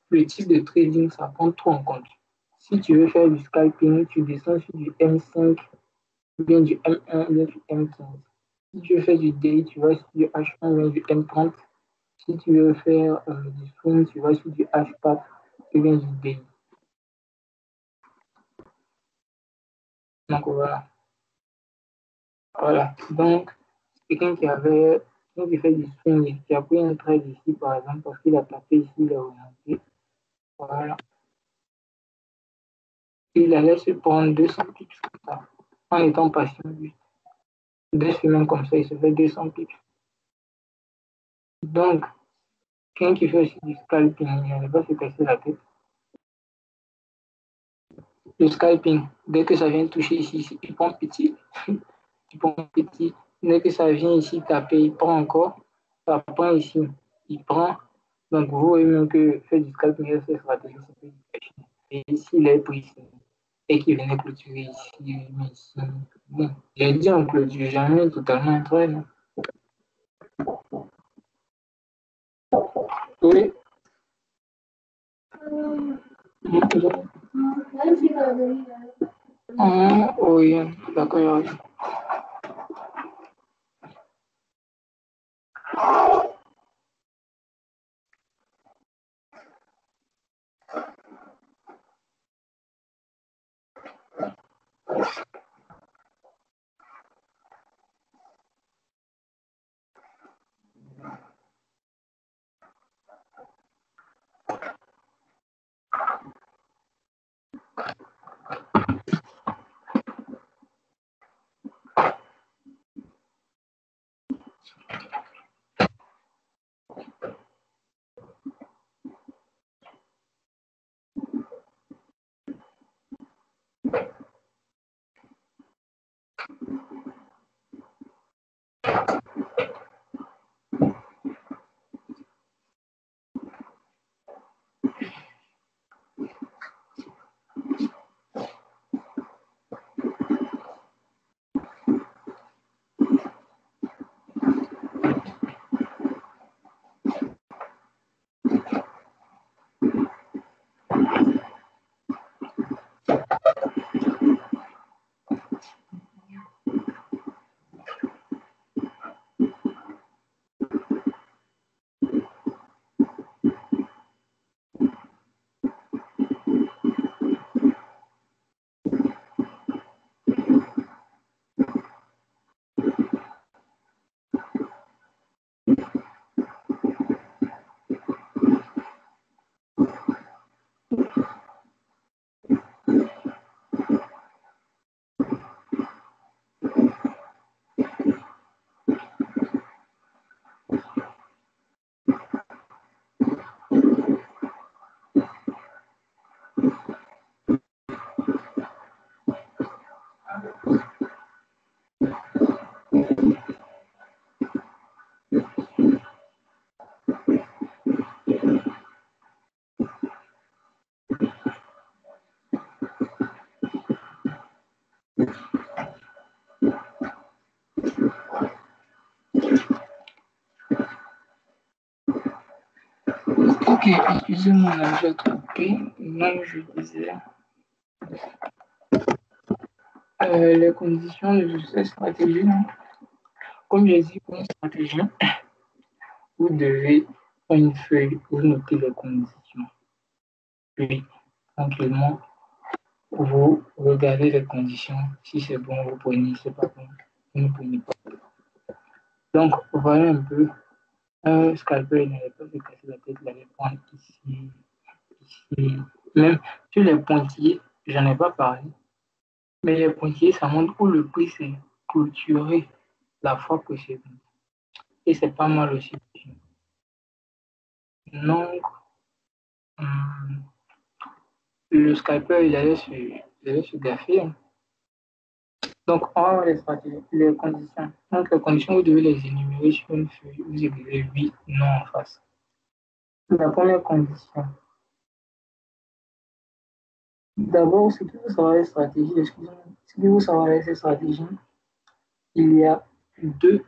Le type de trading, ça prend tout en compte. Si tu veux faire du scalping, tu descends sur du M5, ou bien du M1, ou bien du M15. Si tu veux faire du day, tu vas sur du H1 ou bien du M30. Si tu veux faire du swing, tu vas sur du H4 ou bien du day. Donc voilà. Voilà. Donc, quelqu'un qui fait du swing, qui a pris un trade ici, par exemple, parce qu'il a tapé ici, il a remonté. Voilà. Il allait se prendre 200 pips comme ça, en étant patient. 2 semaines comme ça, il se fait 200 pips. Donc, quelqu'un qui fait aussi du scalping, il n'allait pas se casser la tête. Le scalping, dès que ça vient toucher ici, il prend petit. Il prend petit. Dès que ça vient ici taper, il prend encore. Ça prend ici, il prend. Donc, vous voyez même que faire du scalping, c'est stratégie, c'est plus difficile. Et ici, il est pris ici. Et qu'il venait clôturer ici, mais ici. Bon, j'ai dit on clôture jamais totalement un trade. Oui. Ah, oui, d'accord. Ok, excusez-moi, là, j'ai trompé. Là, je disais les conditions de cette stratégie. Comme j'ai dit, pour une stratégie, vous devez prendre une feuille où vous notez les conditions. Puis, tranquillement, vous regardez les conditions. Si c'est bon, vous prenez. Si c'est pas bon, vous ne prenez pas. Donc, voilà un peu. Un scalpel n'allait pas se casser la tête, il allait prendre ici, ici. Même sur les pointillés, j'en ai pas parlé. Mais les pointillés, ça montre où le prix s'est clôturé la fois précédente. Et c'est pas mal aussi. Donc, hum, le scalper, il allait se gaffer, hein. Donc, on va voir les stratégies, les conditions. Donc, les conditions, vous devez les énumérer sur une feuille. Vous écrivez oui, non en face. La première condition. D'abord, ce qu'il faut savoir les stratégies, excusez-moi, ce qu'il faut savoir ces stratégies, il y a deux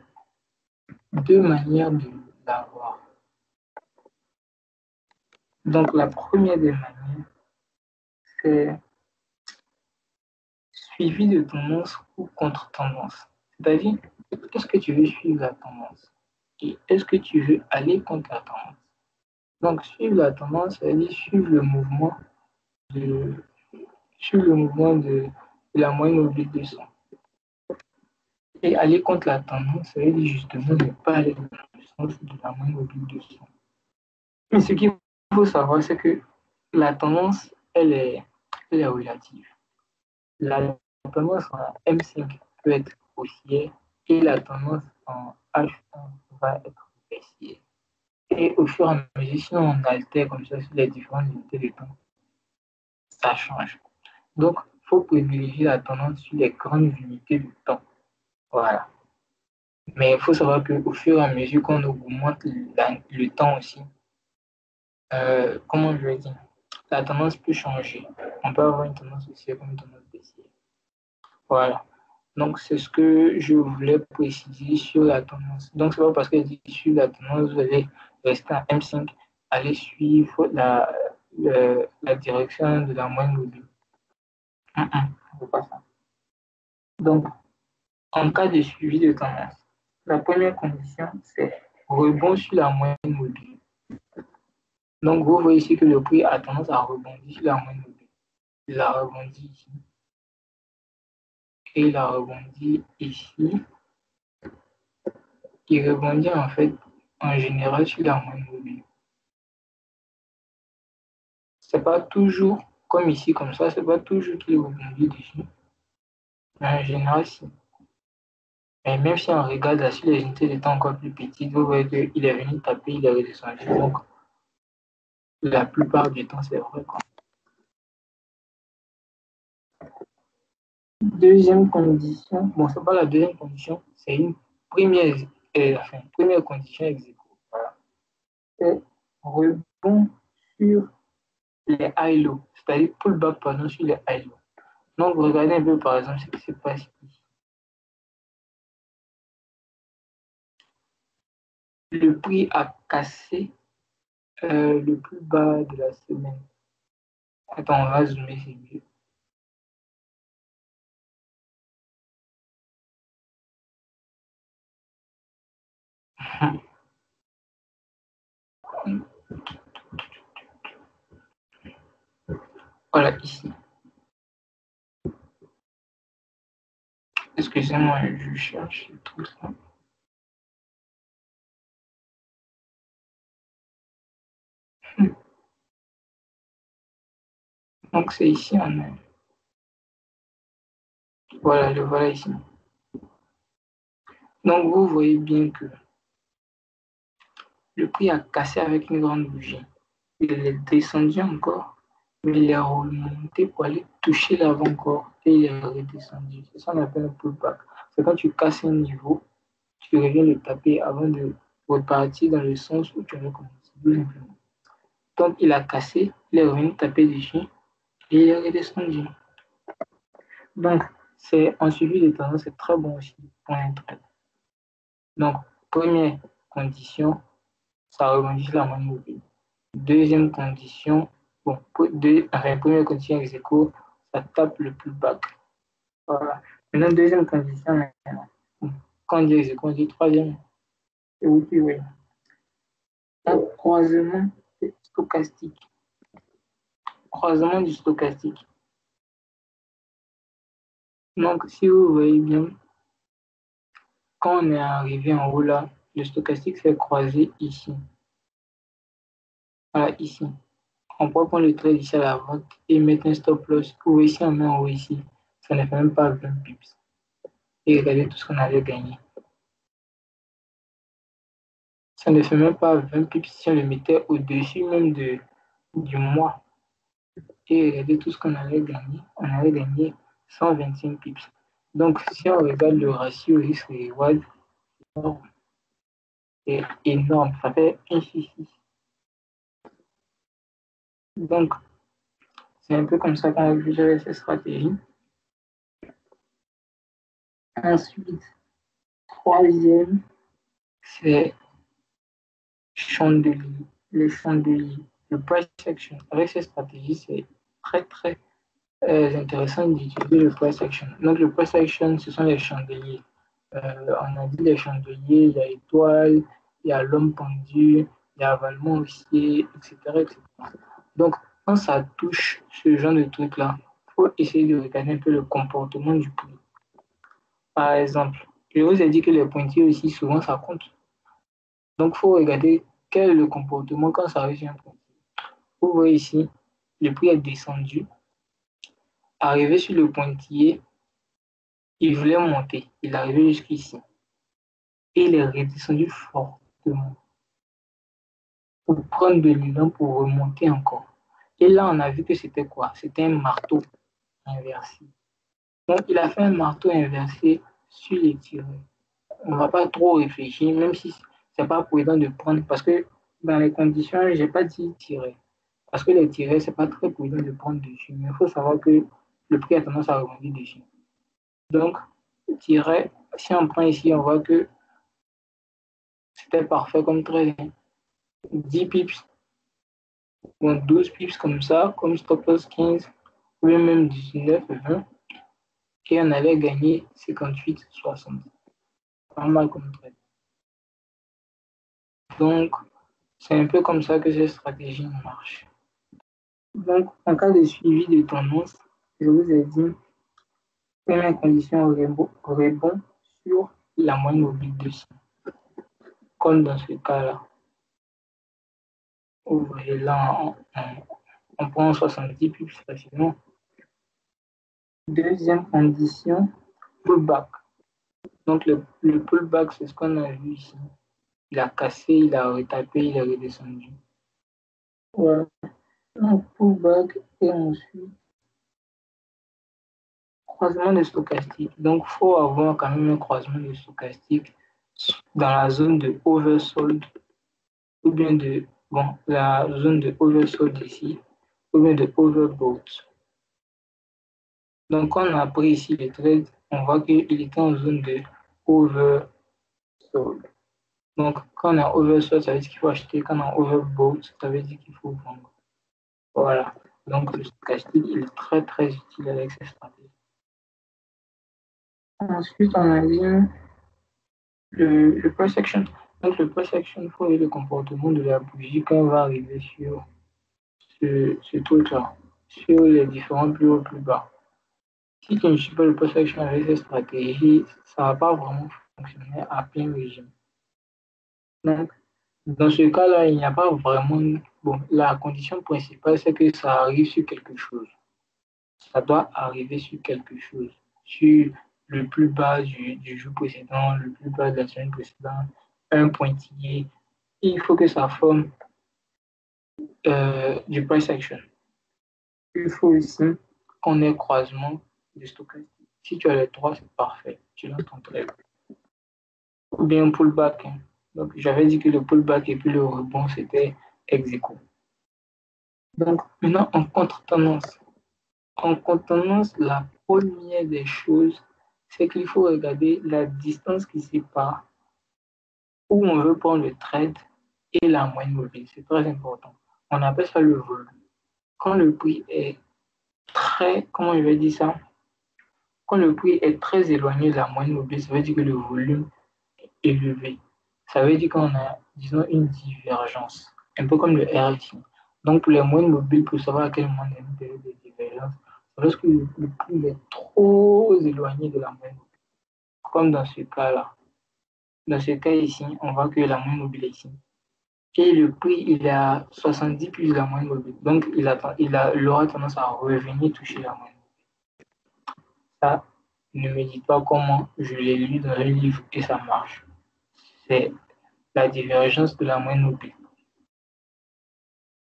manières de l'avoir. Donc, la première des manières, c'est suivi de tendance ou contre-tendance. C'est-à-dire, est-ce que tu veux suivre la tendance et est-ce que tu veux aller contre la tendance? Donc, suivre la tendance, ça veut dire de, suivre le mouvement de la moyenne mobile de 100. Et aller contre la tendance, ça veut dire justement ne pas aller dans le sens de la moyenne mobile de 100. Mais ce qu'il faut savoir, c'est que la tendance, elle est relative. La tendance en M5 peut être haussière et la tendance en H1 va être baissière. Et au fur et à mesure, si on altère comme ça sur les différentes unités de temps, ça change. Donc, il faut privilégier la tendance sur les grandes unités de temps. Voilà. Mais il faut savoir qu'au fur et à mesure qu'on augmente le temps aussi, comment je vais dire, la tendance peut changer. On peut avoir une tendance haussière comme une tendance baissière. Voilà. Donc, c'est ce que je voulais préciser sur la tendance. Donc, c'est pas parce que je dis sur la tendance, vous allez rester en M5, aller suivre la direction de la moyenne mobile. C'est pas ça. Donc, en cas de suivi de tendance, la première condition, c'est rebond sur la moyenne mobile. Donc, vous voyez ici que le prix a tendance à rebondir sur la moyenne mobile. Il a rebondi ici. Et il a rebondi ici. Il rebondit en fait en général sur la moyenne mobile. C'est pas toujours comme ici, comme ça, c'est pas toujours qu'il rebondit dessus. Mais en général, si. Et même si on regarde là, sur les unités de temps encore plus petites, vous voyez qu'il est venu taper, il est redescendu. Donc, la plupart du temps, c'est vrai, quoi. Deuxième condition, bon, c'est pas la deuxième condition, c'est une première, première condition ex aequo. Voilà. C'est rebond sur les high low, c'est-à-dire pullback pardon, sur les high low. Donc, regardez un peu par exemple ce qui se passe ici. Le prix a cassé le plus bas de la semaine. Attends, on va zoomer, c'est mieux. Voilà, ici. Excusez-moi, je cherche tout ça. Donc, c'est ici, voilà, le voilà ici. Donc, vous voyez bien que le prix a cassé avec une grande bougie. Il est descendu encore, mais il est remonté pour aller toucher l'avant-corps et il est redescendu. C'est ça qu'on appelle un pullback. C'est quand tu casses un niveau, tu reviens le taper avant de repartir dans le sens où tu recommences. Donc, il a cassé, il est revenu taper dessus et il est redescendu. Donc, c'est un suivi de tendance, c'est très bon aussi pour un trade. Donc, première condition, ça rebondit sur la moyenne mobile. Deuxième condition, bon, première condition ex aequo, ça tape le plus bas. Voilà. Maintenant, deuxième condition, Quand on dit ex aequo, on dit troisième. C'est où tu veux. Donc, croisement stochastique. Croisement du stochastique. Donc, si vous voyez bien, quand on est arrivé en haut là, le stochastique s'est croisé ici. Voilà, ici. On peut prendre le trait ici à la vente et mettre un stop loss. Ou ici, on met en haut ici. Ça ne fait même pas 20 pips. Et regardez tout ce qu'on avait gagné. Ça ne fait même pas 20 pips si on le mettait au-dessus même du mois. Et regardez tout ce qu'on avait gagné. On avait gagné 125 pips. Donc, si on regarde le ratio risque-reward, c'est énorme. Ça fait 1,66. Donc, c'est un peu comme ça qu'on va gérer ces stratégies. Ensuite, troisième, c'est chandelier. Le chandelier, le price action. Avec ces stratégies, c'est très, très intéressant d'utiliser le price action. Donc, le price action, ce sont les chandeliers. On a dit les chandeliers, il y a étoile, il y a l'homme pendu, il y a avalement haussier, etc., etc. Donc, quand ça touche ce genre de truc-là, il faut essayer de regarder un peu le comportement du prix. Par exemple, je vous ai dit que les pointillés aussi, souvent, ça compte. Donc, il faut regarder quel est le comportement quand ça arrive sur un pointillé. Vous voyez ici, le prix est descendu. Arrivé sur le pointillé, il voulait monter. Il est arrivé jusqu'ici. Et il est redescendu fortement pour prendre de l'élan pour remonter encore. Et là, on a vu que c'était quoi? C'était un marteau inversé. Donc, il a fait un marteau inversé sur les tirets. On ne va pas trop réfléchir, même si ce n'est pas prudent de prendre, parce que dans les conditions, je n'ai pas dit tirer. Parce que les tirets, ce n'est pas très prudent de prendre dessus. Mais il faut savoir que le prix a tendance à rebondir dessus. Donc, tirer, si on prend ici, on voit que c'était parfait comme trade. 10 pips, ou 12 pips comme ça, comme stop loss 15, ou même 19, 20. Et on allait gagner 58, 60. Pas mal comme trade. Donc, c'est un peu comme ça que cette stratégie marche. Donc, en cas de suivi de tendance, je vous ai dit, première condition rebond sur la moyenne mobile de 100. Comme dans ce cas-là. Vous voyez là, on prend 70 pips facilement. Deuxième condition, pullback. Donc, le pullback, c'est ce qu'on a vu ici. Il a cassé, il a retapé, il est redescendu. Voilà. Donc, pullback et ensuite croisement de stochastique. Donc, il faut avoir quand même un croisement de stochastique dans la zone de oversold ou bien la zone de oversold ici ou bien de overbought. Donc, quand on a pris ici le trade, on voit qu'il était en zone de oversold. Donc, quand on a oversold, ça veut dire qu'il faut acheter. Quand on a overbought, ça veut dire qu'il faut vendre. Voilà. Donc, le stochastique, il est très, très utile avec ces stratégies. Ensuite, on a dit le price action. Donc, le price action, il faut voir le comportement de la bougie quand on va arriver sur ce truc-là, sur les différents plus hauts, plus bas. Si tu ne suis pas le price action avec cette stratégie, ça ne va pas vraiment fonctionner à plein régime. Donc, dans ce cas-là, il n'y a pas vraiment. Bon, la condition principale, c'est que ça arrive sur quelque chose. Ça doit arriver sur quelque chose. Sur le plus bas du jour précédent, le plus bas de la semaine précédente, un pointillé. Il faut que ça forme du price action. Il faut aussi qu'on ait croisement de stochastique. Si tu as les trois, c'est parfait. Tu lances ton trade. Ou bien un pullback. Hein. Donc, j'avais dit que le pullback et puis le rebond, c'était ex aequo. Donc, maintenant, en contre-tendance. En contre-tendance, la première des choses, c'est qu'il faut regarder la distance qui sépare où on veut prendre le trade et la moyenne mobile. C'est très important. On appelle ça le volume. Quand le prix est très, comment je vais dire ça, Quand le prix est très éloigné de la moyenne mobile, ça veut dire que le volume est élevé. Ça veut dire qu'on a, disons, une divergence, un peu comme le RSI. Donc, pour les moyennes mobiles, pour savoir à quel moment il y a une période de divergence, c'est lorsque le prix est trop éloigné de la moyenne mobile. Comme dans ce cas-là. Dans ce cas ici, on voit que la moyenne mobile est ici. Et le prix, il est à 70 plus la moyenne mobile. Donc, il aura tendance à revenir toucher la moyenne. Ça, ne me dites pas comment je l'ai lu dans un livre et ça marche. C'est la divergence de la moyenne mobile.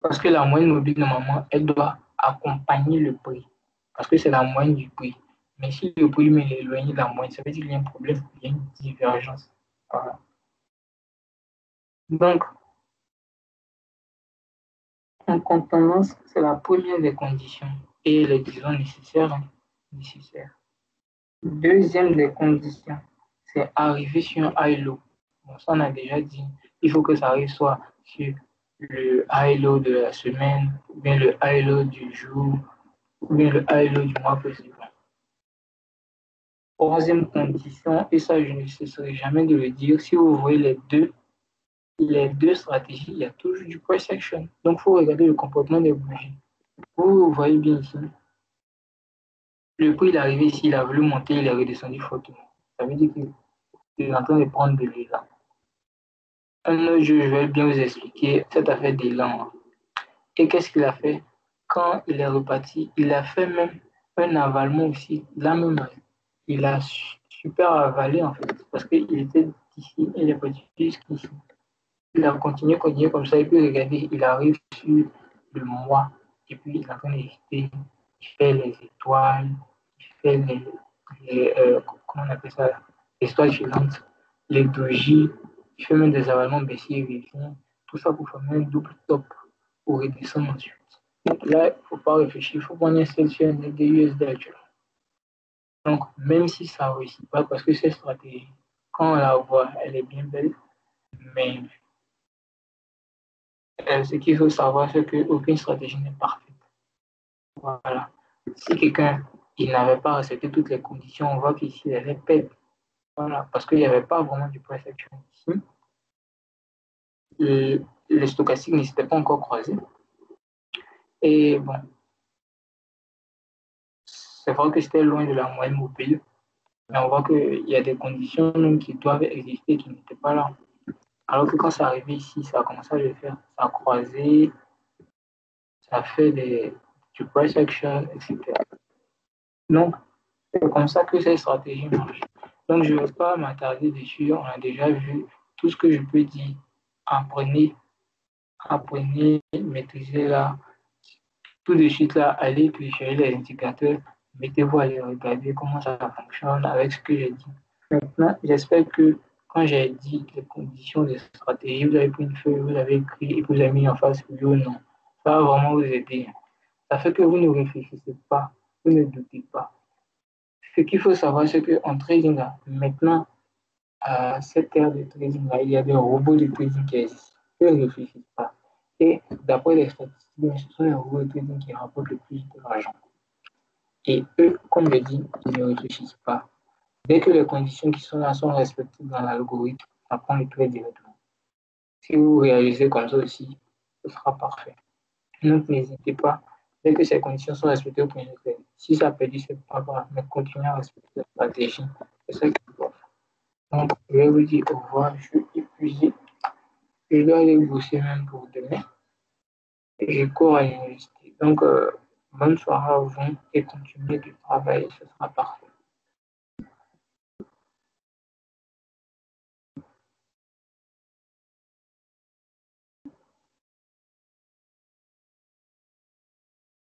Parce que la moyenne mobile, normalement, elle doit accompagner le prix. Parce que c'est la moyenne du prix. Mais si le prix est éloigné de la moyenne, ça veut dire qu'il y a un problème, il y a une divergence. Voilà. Donc, en contenance, c'est la première des conditions et les disons nécessaires. Nécessaires. Deuxième des conditions, c'est arriver sur un high low. Bon, ça, on a déjà dit. Il faut que ça arrive soit sur le high low de la semaine, ou bien le high low du jour, ou bien le high low du mois précédent. Troisième condition, et ça, je ne cesserai jamais de le dire, si vous voyez les deux stratégies, il y a toujours du price action. Donc, il faut regarder le comportement des bougies. Vous voyez bien ici, le prix il est arrivé ici, il a voulu monter, il est redescendu fortement. Ça veut dire qu'il est en train de prendre de l'élan. Un autre jour, je vais bien vous expliquer cette affaire d'élan. Et qu'est-ce qu'il a fait? Quand il est reparti, il a fait même un avalement aussi, là même. Il a super avalé en fait, parce qu'il était ici, il est parti jusqu'ici. Il a continué comme ça, et puis regardez, il arrive sur le mois, et puis il est en train d'hésiter, il fait les étoiles, il fait comment on appelle ça, les étoiles filantes, les bougies, il fait même des avalements baissiers et vérifiés, tout ça pour former un double top pour redescendre ensuite. Donc là, il ne faut pas réfléchir, il faut prendre un seul sur un USD actuel. Donc, même si ça ne réussit pas, parce que cette stratégie, quand on la voit, elle est bien belle, mais ce qu'il faut savoir, c'est qu'aucune stratégie n'est parfaite. Voilà. Si quelqu'un il n'avait pas respecté toutes les conditions, on voit qu'ici, elle est perdre. Voilà. Parce qu'il n'y avait pas vraiment du price action ici. Les stochastiques ne s'étaient pas encore croisés. Et bon, c'est vrai que c'était loin de la moyenne mobile, mais on voit qu'il y a des conditions même qui doivent exister qui n'étaient pas là. Alors que quand c'est arrivé ici, ça a commencé à le faire. Ça a croisé, ça fait du price action, etc. Donc, c'est comme ça que ces stratégies marchent. Donc, je ne vais pas m'attarder dessus. On a déjà vu tout ce que je peux dire. Apprenez, apprenez, maîtrisez là. Tout de suite là, allez télécharger les indicateurs. Mettez-vous à les regarder comment ça fonctionne avec ce que j'ai dit. Maintenant, j'espère que quand j'ai dit les conditions de stratégie, vous avez pris une feuille, vous avez écrit et vous avez mis en face oui ou non. Ça va vraiment vous aider. Ça fait que vous ne réfléchissez pas, vous ne doutez pas. Ce qu'il faut savoir, c'est qu'en trading, là, maintenant, à cette ère de trading, là, il y a des robots de trading qui existent. Ils ne réfléchissent pas. Et d'après les statistiques, ce sont les robots de trading qui rapportent le plus d'argent. Et eux, comme je dis, ils ne réfléchissent pas. Dès que les conditions qui sont là sont respectées dans l'algorithme, ça prend le trade directement. Si vous réalisez comme ça aussi, ce sera parfait. Donc, n'hésitez pas. Dès que ces conditions sont respectées, vous pouvez le trade. Si ça perdit, c'est pas grave, mais continuez à respecter la stratégie. C'est ça qui importe. Donc, je vais vous dire au revoir. Je suis épuisé. Je dois aller bosser même pour demain. Et je cours à l'université. Donc, bonne soirée à vous et continuez de travailler. Ce sera parfait.